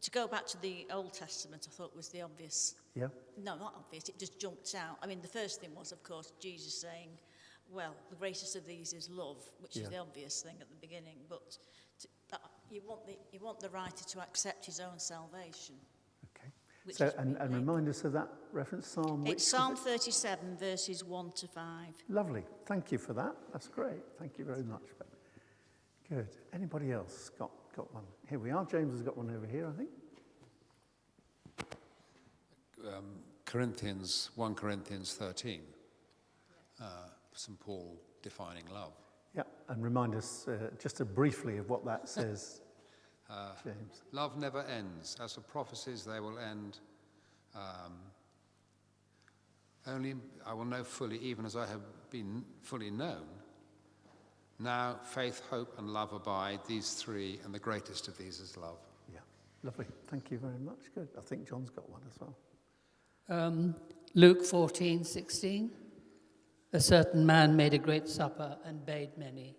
to go back to the Old Testament, I thought was the obvious. Yeah. No, not obvious. It just jumped out. I mean, the first thing was, of course, Jesus saying, well, the greatest of these is love, which is the obvious thing at the beginning. But you want the writer to accept his own salvation. Okay. So, and remind us of that reference, Psalm. It's Psalm 37, verses 1 to 5. Lovely. Thank you for that. That's great. Thank you very much. Good. Anybody else got one? Here we are. James has got one over here, I think. 1 Corinthians 13. St. Paul defining love. Yeah, and remind us just briefly of what that says, James. Love never ends. As for prophecies, they will end. Only I will know fully, even as I have been fully known. Now, faith, hope, and love abide, these three, and the greatest of these is love. Yeah, lovely. Thank you very much. Good. I think John's got one as well. Luke 14:16. A certain man made a great supper and bade many.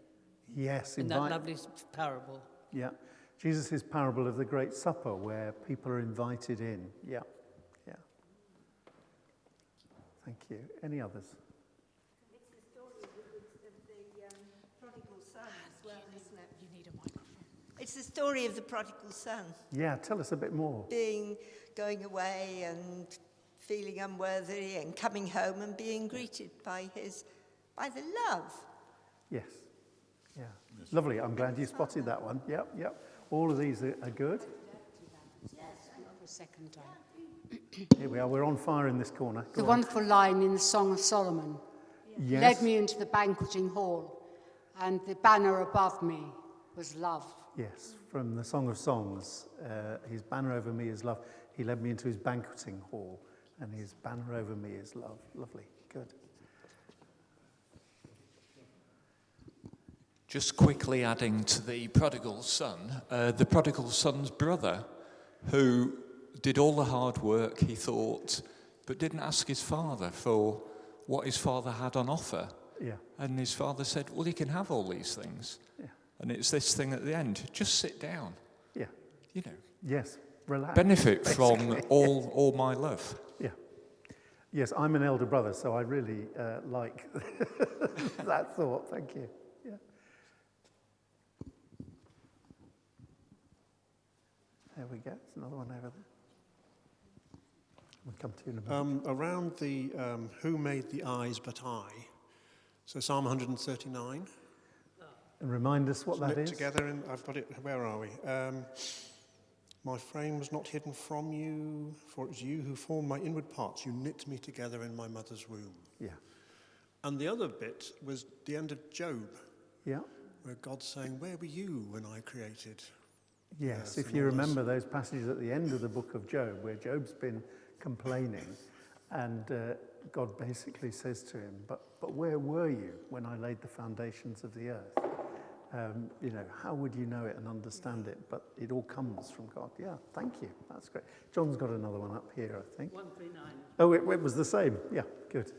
Yes, in that lovely parable. Yeah, Jesus' parable of the Great Supper, where people are invited in. Yeah, yeah. Thank you. Any others? It's the story of the prodigal son as well, isn't it? You need a microphone. It's the story of the prodigal son. Yeah, tell us a bit more. Going away and feeling unworthy and coming home and being greeted by the love. Yes. Yeah. Yes. Lovely. I'm glad you spotted that one. Yep, yep. All of these are good. Yes, not the second time. Here we are. We're on fire in this corner. The wonderful line in the Song of Solomon. Yes. Led me into the banqueting hall, and the banner above me was love. Yes, from the Song of Songs. His banner over me is love. He led me into his banqueting hall, and his banner over me is love. Lovely. Good. Just quickly adding to the prodigal son's brother, who did all the hard work, he thought, but didn't ask his father for what his father had on offer. Yeah. And his father said, well, you can have all these things. Yeah. And it's this thing at the end, just sit down. Yeah. You know. Yes, relax. Benefit from all my love. Yeah. Yes, I'm an elder brother, so I really like that thought. Thank you. Yeah. There we go. There's another one over there. We'll come to you in a moment. Around the who made the eyes but I, so Psalm 139. And remind us what that is. Together, I've got it, where are we? My frame was not hidden from you, for it was you who formed my inward parts. You knit me together in my mother's womb. Yeah. And the other bit was the end of Job. Yeah. Where God's saying, where were you when I created? Yes, if you remember those passages at the end of the book of Job, where Job's been complaining, and God basically says to him, but where were you when I laid the foundations of the earth? You know, how would you know it and understand it? But it all comes from God. Yeah, thank you. That's great. John's got another one up here, I think. 139. Oh, it was the same. Yeah, good.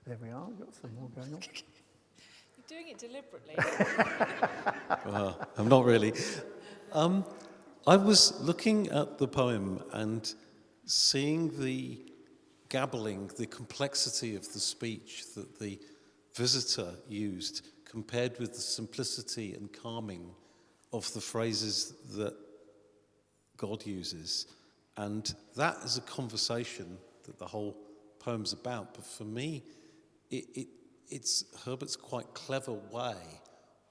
There we are. We've got some more going on. You're doing it deliberately. Well, I'm not really. I was looking at the poem and seeing the gabbling, the complexity of the speech that the visitor used compared with the simplicity and calming of the phrases that God uses. And that is a conversation that the whole poem's about. But for me, it's Herbert's quite clever way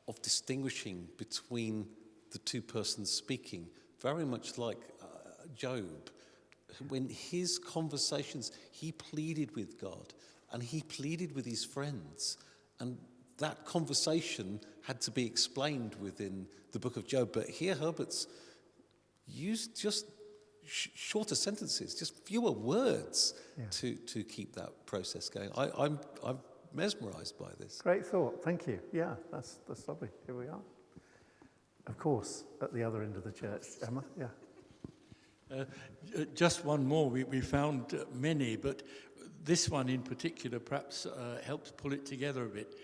of distinguishing between the two persons speaking, very much like Job. When his conversations, he pleaded with God and he pleaded with his friends. And that conversation had to be explained within the book of Job. But here Herbert's used just shorter sentences, just fewer words to keep that process going. I'm mesmerised by this. Great thought, thank you. Yeah, that's lovely. Here we are. Of course, at the other end of the church, Emma, yeah. Just one more. We found many, but this one in particular perhaps helps pull it together a bit.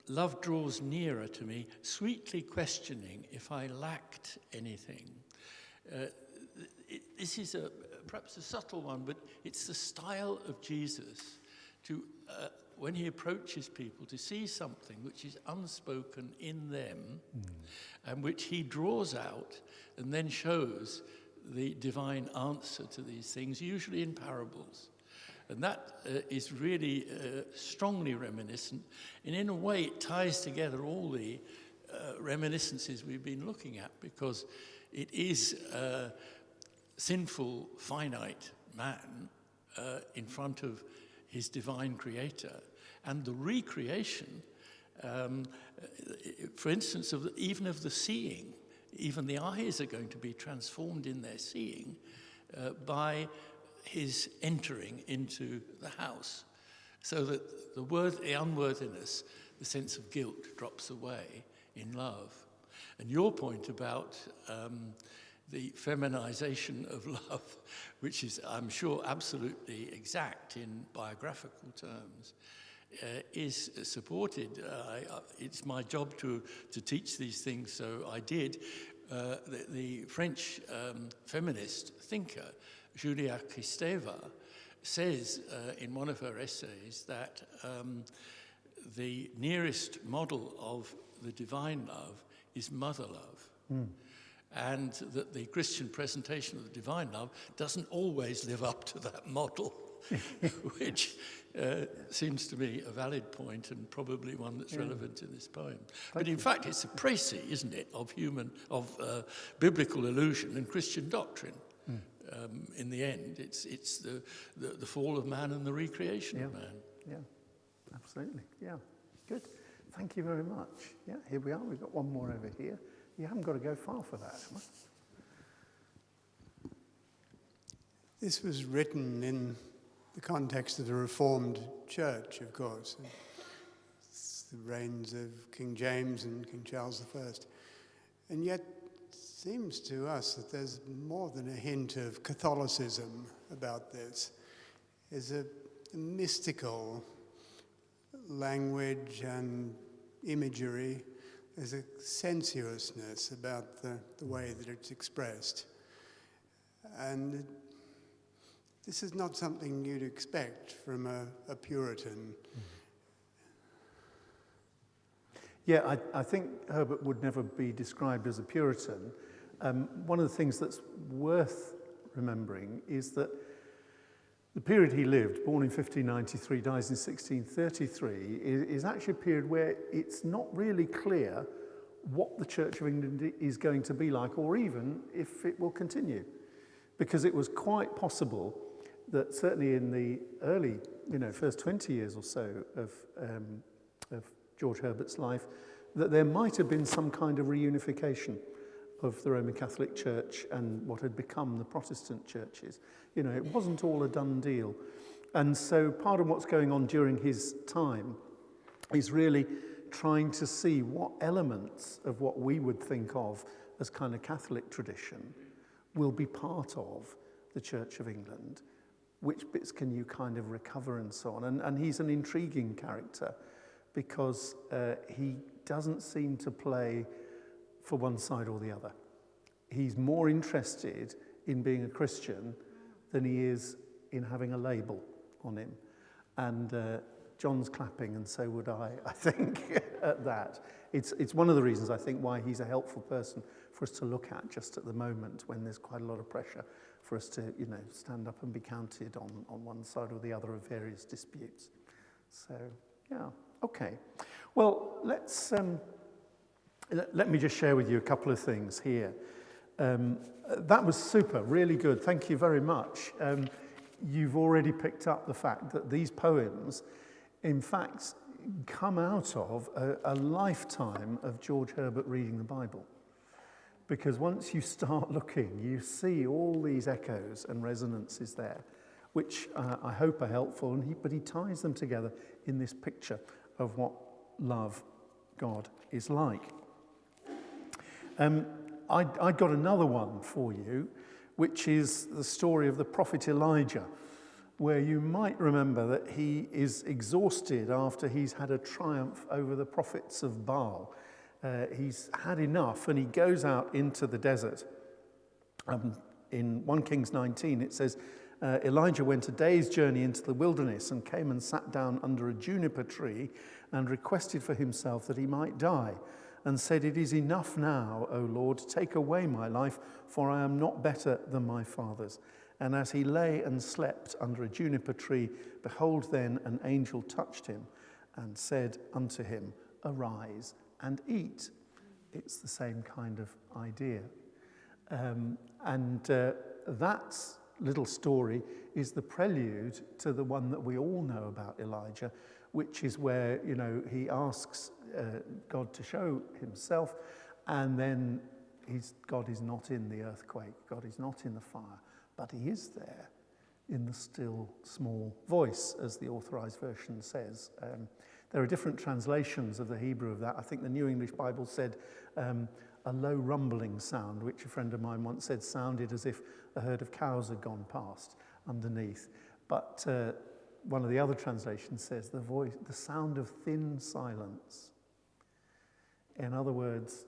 Love draws nearer to me, sweetly questioning if I lacked anything. This is perhaps a subtle one, but it's the style of Jesus to, when he approaches people, to see something which is unspoken in them and which he draws out and then shows the divine answer to these things, usually in parables. And that is really strongly reminiscent. And in a way, it ties together all the reminiscences we've been looking at, because it is a sinful, finite man in front of his divine creator. And the recreation, for instance, even of the seeing, even the eyes are going to be transformed in their seeing by his entering into the house, so that the unworthiness, the sense of guilt, drops away in love. And your point about the feminization of love, which is, I'm sure, absolutely exact in biographical terms, is supported. It's my job to teach these things, so I did. The French feminist thinker, Julia Kristeva, says in one of her essays that the nearest model of the divine love is mother love. And that the Christian presentation of the divine love doesn't always live up to that model, which seems to me a valid point and probably one that's relevant in this poem. But in fact, it's a précis, isn't it, of biblical illusion and Christian doctrine. In the end, it's the fall of man and the recreation of man. Yeah, absolutely. Yeah, good. Thank you very much. Yeah, here we are. We've got one more over here. You haven't got to go far for that, Emma. This was written in the context of the Reformed Church, of course. It's the reigns of King James and King Charles I. And yet, it seems to us that there's more than a hint of Catholicism about this. There's a mystical language and imagery. There's a sensuousness about the way that it's expressed. And this is not something you'd expect from a Puritan. Yeah, I think Herbert would never be described as a Puritan. One of the things that's worth remembering is that the period he lived, born in 1593, dies in 1633, is actually a period where it's not really clear what the Church of England is going to be like, or even if it will continue. Because it was quite possible that certainly in the early, first 20 years or so of George Herbert's life, that there might have been some kind of reunification of the Roman Catholic Church and what had become the Protestant churches. It wasn't all a done deal. And so part of what's going on during his time is really trying to see what elements of what we would think of as kind of Catholic tradition will be part of the Church of England. Which bits can you kind of recover and so on. And he's an intriguing character because he doesn't seem to play for one side or the other. He's more interested in being a Christian than he is in having a label on him. And John's clapping, and so would I think, at that. It's one of the reasons, I think, why he's a helpful person for us to look at just at the moment when there's quite a lot of pressure for us to, stand up and be counted on one side or the other of various disputes. So, yeah, okay. Well, let me just share with you a couple of things here. That was super, really good. Thank you very much. You've already picked up the fact that these poems, in fact, come out of a lifetime of George Herbert reading the Bible. Because once you start looking, you see all these echoes and resonances there, which I hope are helpful, but he ties them together in this picture of what love God is like. I got another one for you, which is the story of the prophet Elijah, where you might remember that he is exhausted after he's had a triumph over the prophets of Baal. He's had enough, and he goes out into the desert. In 1 Kings 19, it says, Elijah went a day's journey into the wilderness and came and sat down under a juniper tree and requested for himself that he might die, and said, "It is enough now, O Lord, take away my life, for I am not better than my fathers." And as he lay and slept under a juniper tree, behold, then an angel touched him and said unto him, "Arise and eat." It's the same kind of idea. That little story is the prelude to the one that we all know about Elijah, which is where, he asks God to show himself, and then God is not in the earthquake, God is not in the fire, but he is there in the still small voice, as the Authorized Version says. There are different translations of the Hebrew of that. I think the New English Bible said a low rumbling sound, which a friend of mine once said sounded as if a herd of cows had gone past underneath. But one of the other translations says the sound of thin silence. In other words,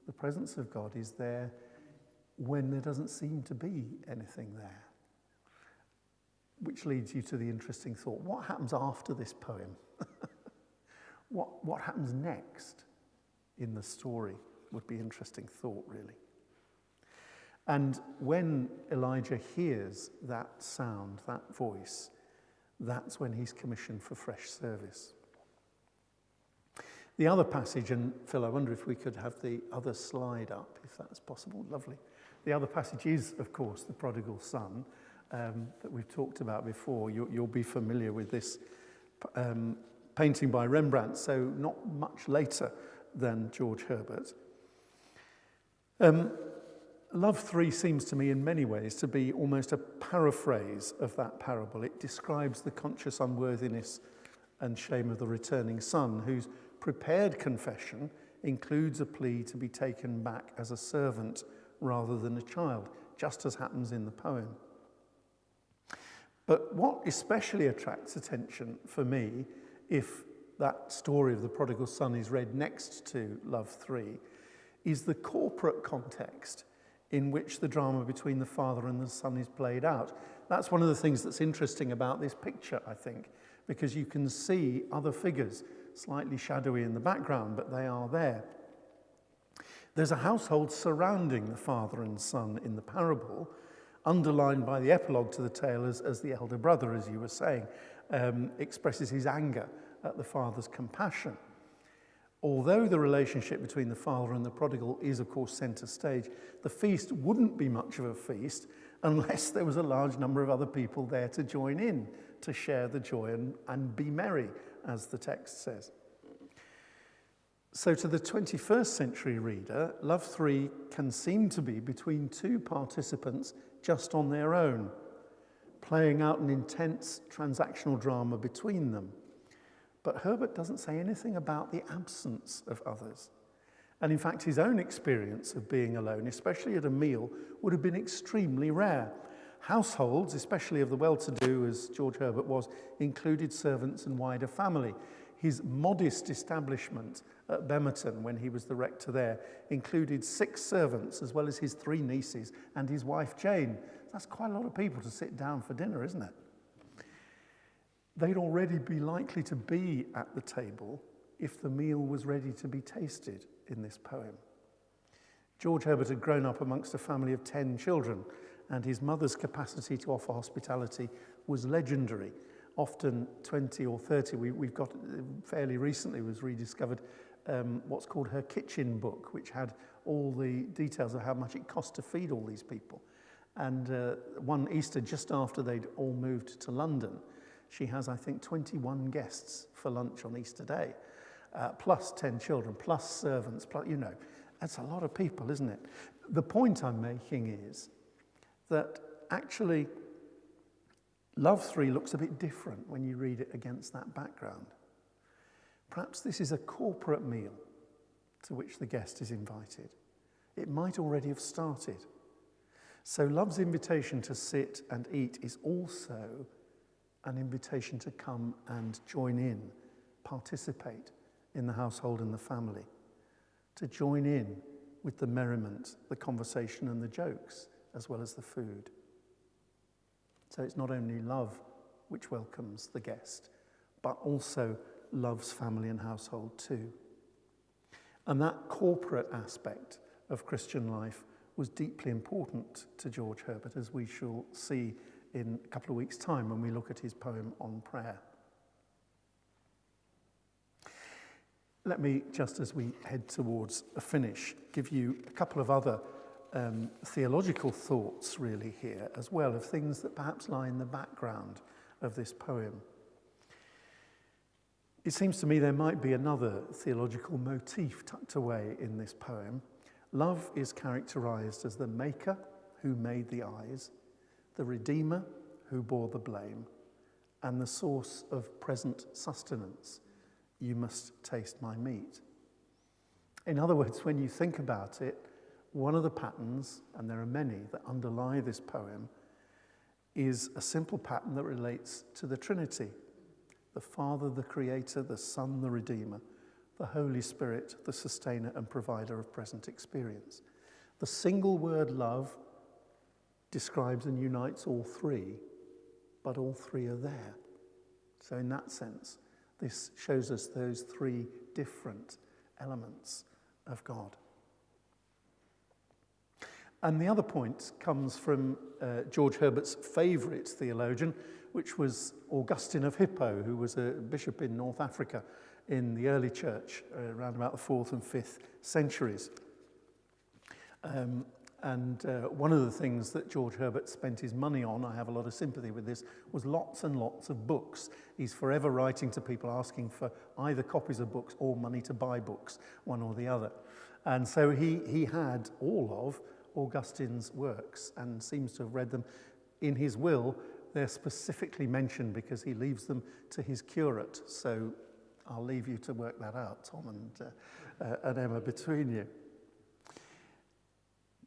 the presence of God is there when there doesn't seem to be anything there. Which leads you to the interesting thought. What happens after this poem? What happens next in the story would be interesting thought, really. And when Elijah hears that sound, that voice, that's when he's commissioned for fresh service. The other passage, and Phil, I wonder if we could have the other slide up, if that's possible. Lovely. The other passage is, of course, the prodigal son that we've talked about before. You'll be familiar with this painting by Rembrandt, so not much later than George Herbert. Love 3 seems to me in many ways to be almost a paraphrase of that parable. It describes the conscious unworthiness and shame of the returning son, whose prepared confession includes a plea to be taken back as a servant rather than a child, just as happens in the poem. But what especially attracts attention for me, if that story of the prodigal son is read next to Love 3, is the corporate context in which the drama between the father and the son is played out. That's one of the things that's interesting about this picture, I think, because you can see other figures, slightly shadowy in the background, but they are there. There's a household surrounding the father and son in the parable, underlined by the epilogue to the tale as the elder brother, as you were saying, expresses his anger at the father's compassion. Although the relationship between the father and the prodigal is, of course, centre stage, the feast wouldn't be much of a feast unless there was a large number of other people there to join in, to share the joy and be merry, as the text says. So to the 21st century reader, Love 3 can seem to be between two participants just on their own, playing out an intense transactional drama between them. But Herbert doesn't say anything about the absence of others. And in fact, his own experience of being alone, especially at a meal, would have been extremely rare. Households, especially of the well-to-do, as George Herbert was, included servants and wider family. His modest establishment at Bemerton, when he was the rector there, included 6 servants, as well as his 3 nieces and his wife Jane. That's quite a lot of people to sit down for dinner, isn't it? they'd already be likely to be at the table if the meal was ready to be tasted in this poem. George Herbert had grown up amongst a family of 10 children, and his mother's capacity to offer hospitality was legendary. Often 20 or 30, we've got fairly recently was rediscovered what's called her kitchen book, which had all the details of how much it cost to feed all these people. And one Easter, just after they'd all moved to London, she has, I think, 21 guests for lunch on Easter Day, plus 10 children, plus servants, plus, that's a lot of people, isn't it? The point I'm making is that actually Love 3 looks a bit different when you read it against that background. Perhaps this is a corporate meal to which the guest is invited. It might already have started. So Love's invitation to sit and eat is also an invitation to come and join in, participate in the household and the family, to join in with the merriment, the conversation and the jokes, as well as the food. So it's not only love which welcomes the guest, but also love's family and household too. And that corporate aspect of Christian life was deeply important to George Herbert, as we shall see in a couple of weeks' time when we look at his poem on prayer. Let me, just as we head towards a finish, give you a couple of other theological thoughts really here as well, of things that perhaps lie in the background of this poem. It seems to me there might be another theological motif tucked away in this poem. Love is characterized as the maker who made the eyes, the redeemer who bore the blame, and the source of present sustenance. You must taste my meat. In other words, when you think about it, one of the patterns, and there are many that underlie this poem, is a simple pattern that relates to the Trinity. The Father, the Creator, the Son, the Redeemer, the Holy Spirit, the sustainer and provider of present experience. The single word love describes and unites all three, but all three are there. So in that sense, this shows us those three different elements of God. And the other point comes from George Herbert's favourite theologian, which was Augustine of Hippo, who was a bishop in North Africa in the early church, around about the 4th and 5th centuries. One of the things that George Herbert spent his money on, I have a lot of sympathy with this, was lots and lots of books. He's forever writing to people asking for either copies of books or money to buy books, one or the other. And so he had all of Augustine's works and seems to have read them. In his will, they're specifically mentioned because he leaves them to his curate. So I'll leave you to work that out, Tom and Emma, between you.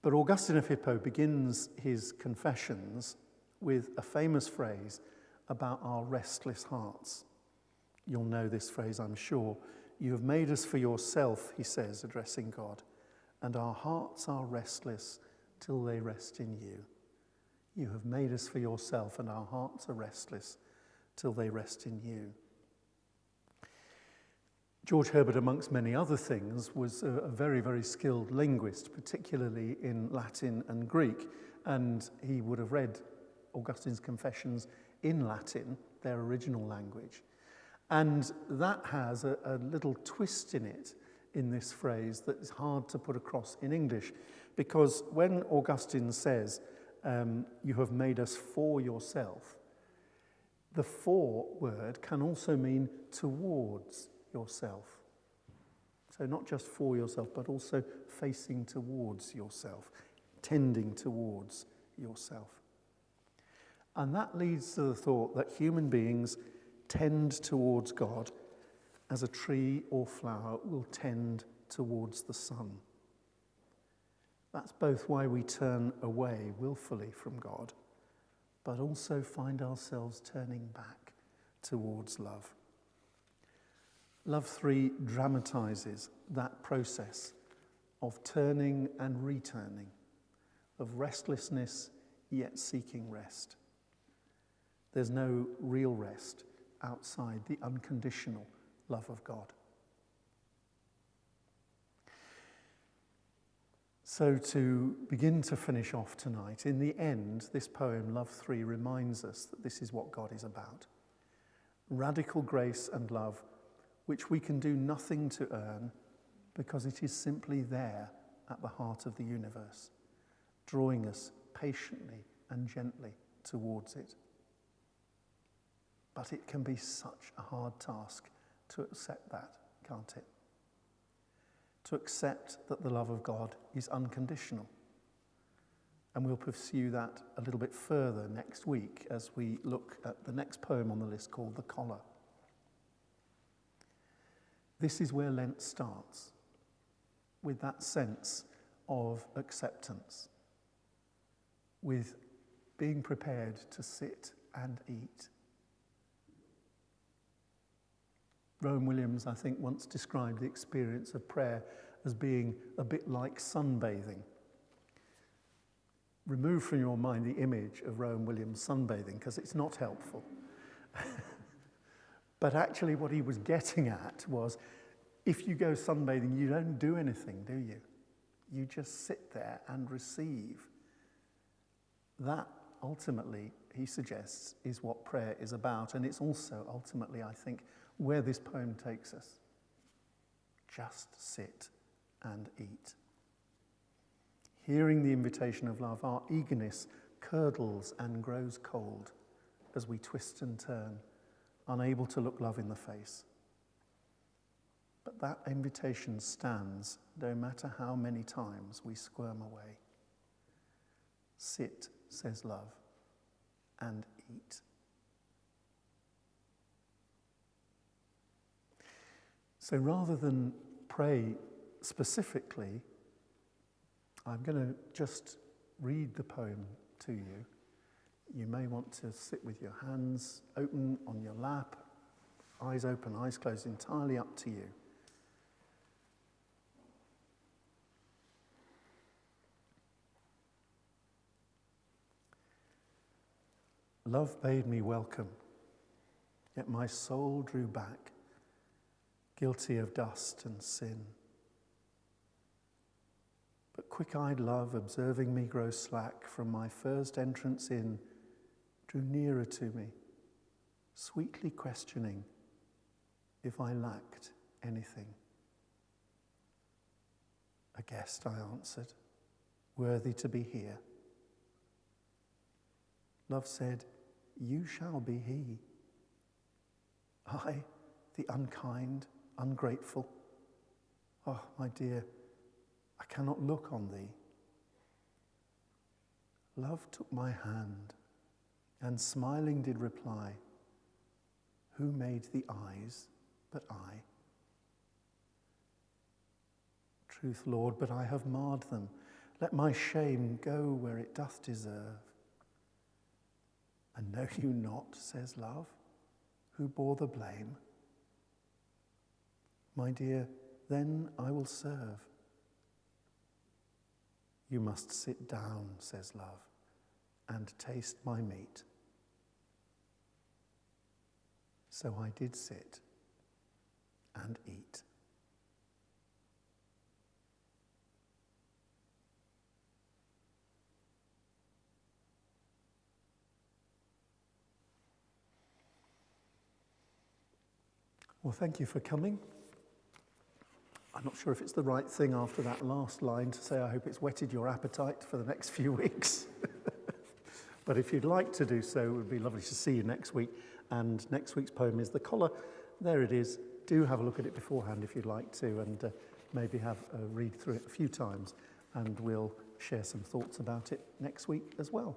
But Augustine of Hippo begins his confessions with a famous phrase about our restless hearts. You'll know this phrase, I'm sure. You have made us for yourself, he says, addressing God, and our hearts are restless till they rest in you. You have made us for yourself, and our hearts are restless till they rest in you. George Herbert, amongst many other things, was a very, very skilled linguist, particularly in Latin and Greek, and he would have read Augustine's Confessions in Latin, their original language. And that has a little twist in it, in this phrase, that is hard to put across in English, because when Augustine says, you have made us for yourself, the for word can also mean towards yourself. So not just for yourself, but also facing towards yourself, tending towards yourself. And that leads to the thought that human beings tend towards God as a tree or flower will tend towards the sun. That's both why we turn away willfully from God, but also find ourselves turning back towards love. Love 3 dramatizes that process of turning and returning, of restlessness yet seeking rest. There's no real rest outside the unconditional love of God. So to begin to finish off tonight, in the end, this poem, Love 3, reminds us that this is what God is about. Radical grace and love, which we can do nothing to earn, because it is simply there at the heart of the universe, drawing us patiently and gently towards it. But it can be such a hard task to accept that, can't it? To accept that the love of God is unconditional. And we'll pursue that a little bit further next week as we look at the next poem on the list called The Collar. This is where Lent starts, with that sense of acceptance, with being prepared to sit and eat. Rowan Williams, I think, once described the experience of prayer as being a bit like sunbathing. Remove from your mind the image of Rowan Williams sunbathing, because it's not helpful. But actually what he was getting at was, if you go sunbathing, you don't do anything, do you? You just sit there and receive. That, ultimately, he suggests, is what prayer is about. And it's also, ultimately, I think, where this poem takes us. Just sit and eat. Hearing the invitation of love, our eagerness curdles and grows cold as we twist and turn, unable to look love in the face. But that invitation stands no matter how many times we squirm away. Sit, says love, and eat. So rather than pray specifically, I'm going to just read the poem to you. You may want to sit with your hands open on your lap, eyes open, eyes closed, entirely up to you. Love bade me welcome, yet my soul drew back, guilty of dust and sin. But quick-eyed love, observing me grow slack from my first entrance in, drew nearer to me, sweetly questioning if I lacked anything. A guest, I answered, worthy to be here. Love said, you shall be he. I, the unkind, ungrateful. Oh, my dear, I cannot look on thee. Love took my hand and smiling did reply, who made the eyes but I? Truth, Lord, but I have marred them. Let my shame go where it doth deserve. And know you not, says love, who bore the blame? My dear, then I will serve. You must sit down, says love, and taste my meat. So I did sit and eat. Well, thank you for coming. I'm not sure if it's the right thing after that last line to say I hope it's whetted your appetite for the next few weeks. But if you'd like to do so, it would be lovely to see you next week. And next week's poem is The Collar. There it is. Do have a look at it beforehand if you'd like to, and maybe have a read through it a few times. And we'll share some thoughts about it next week as well.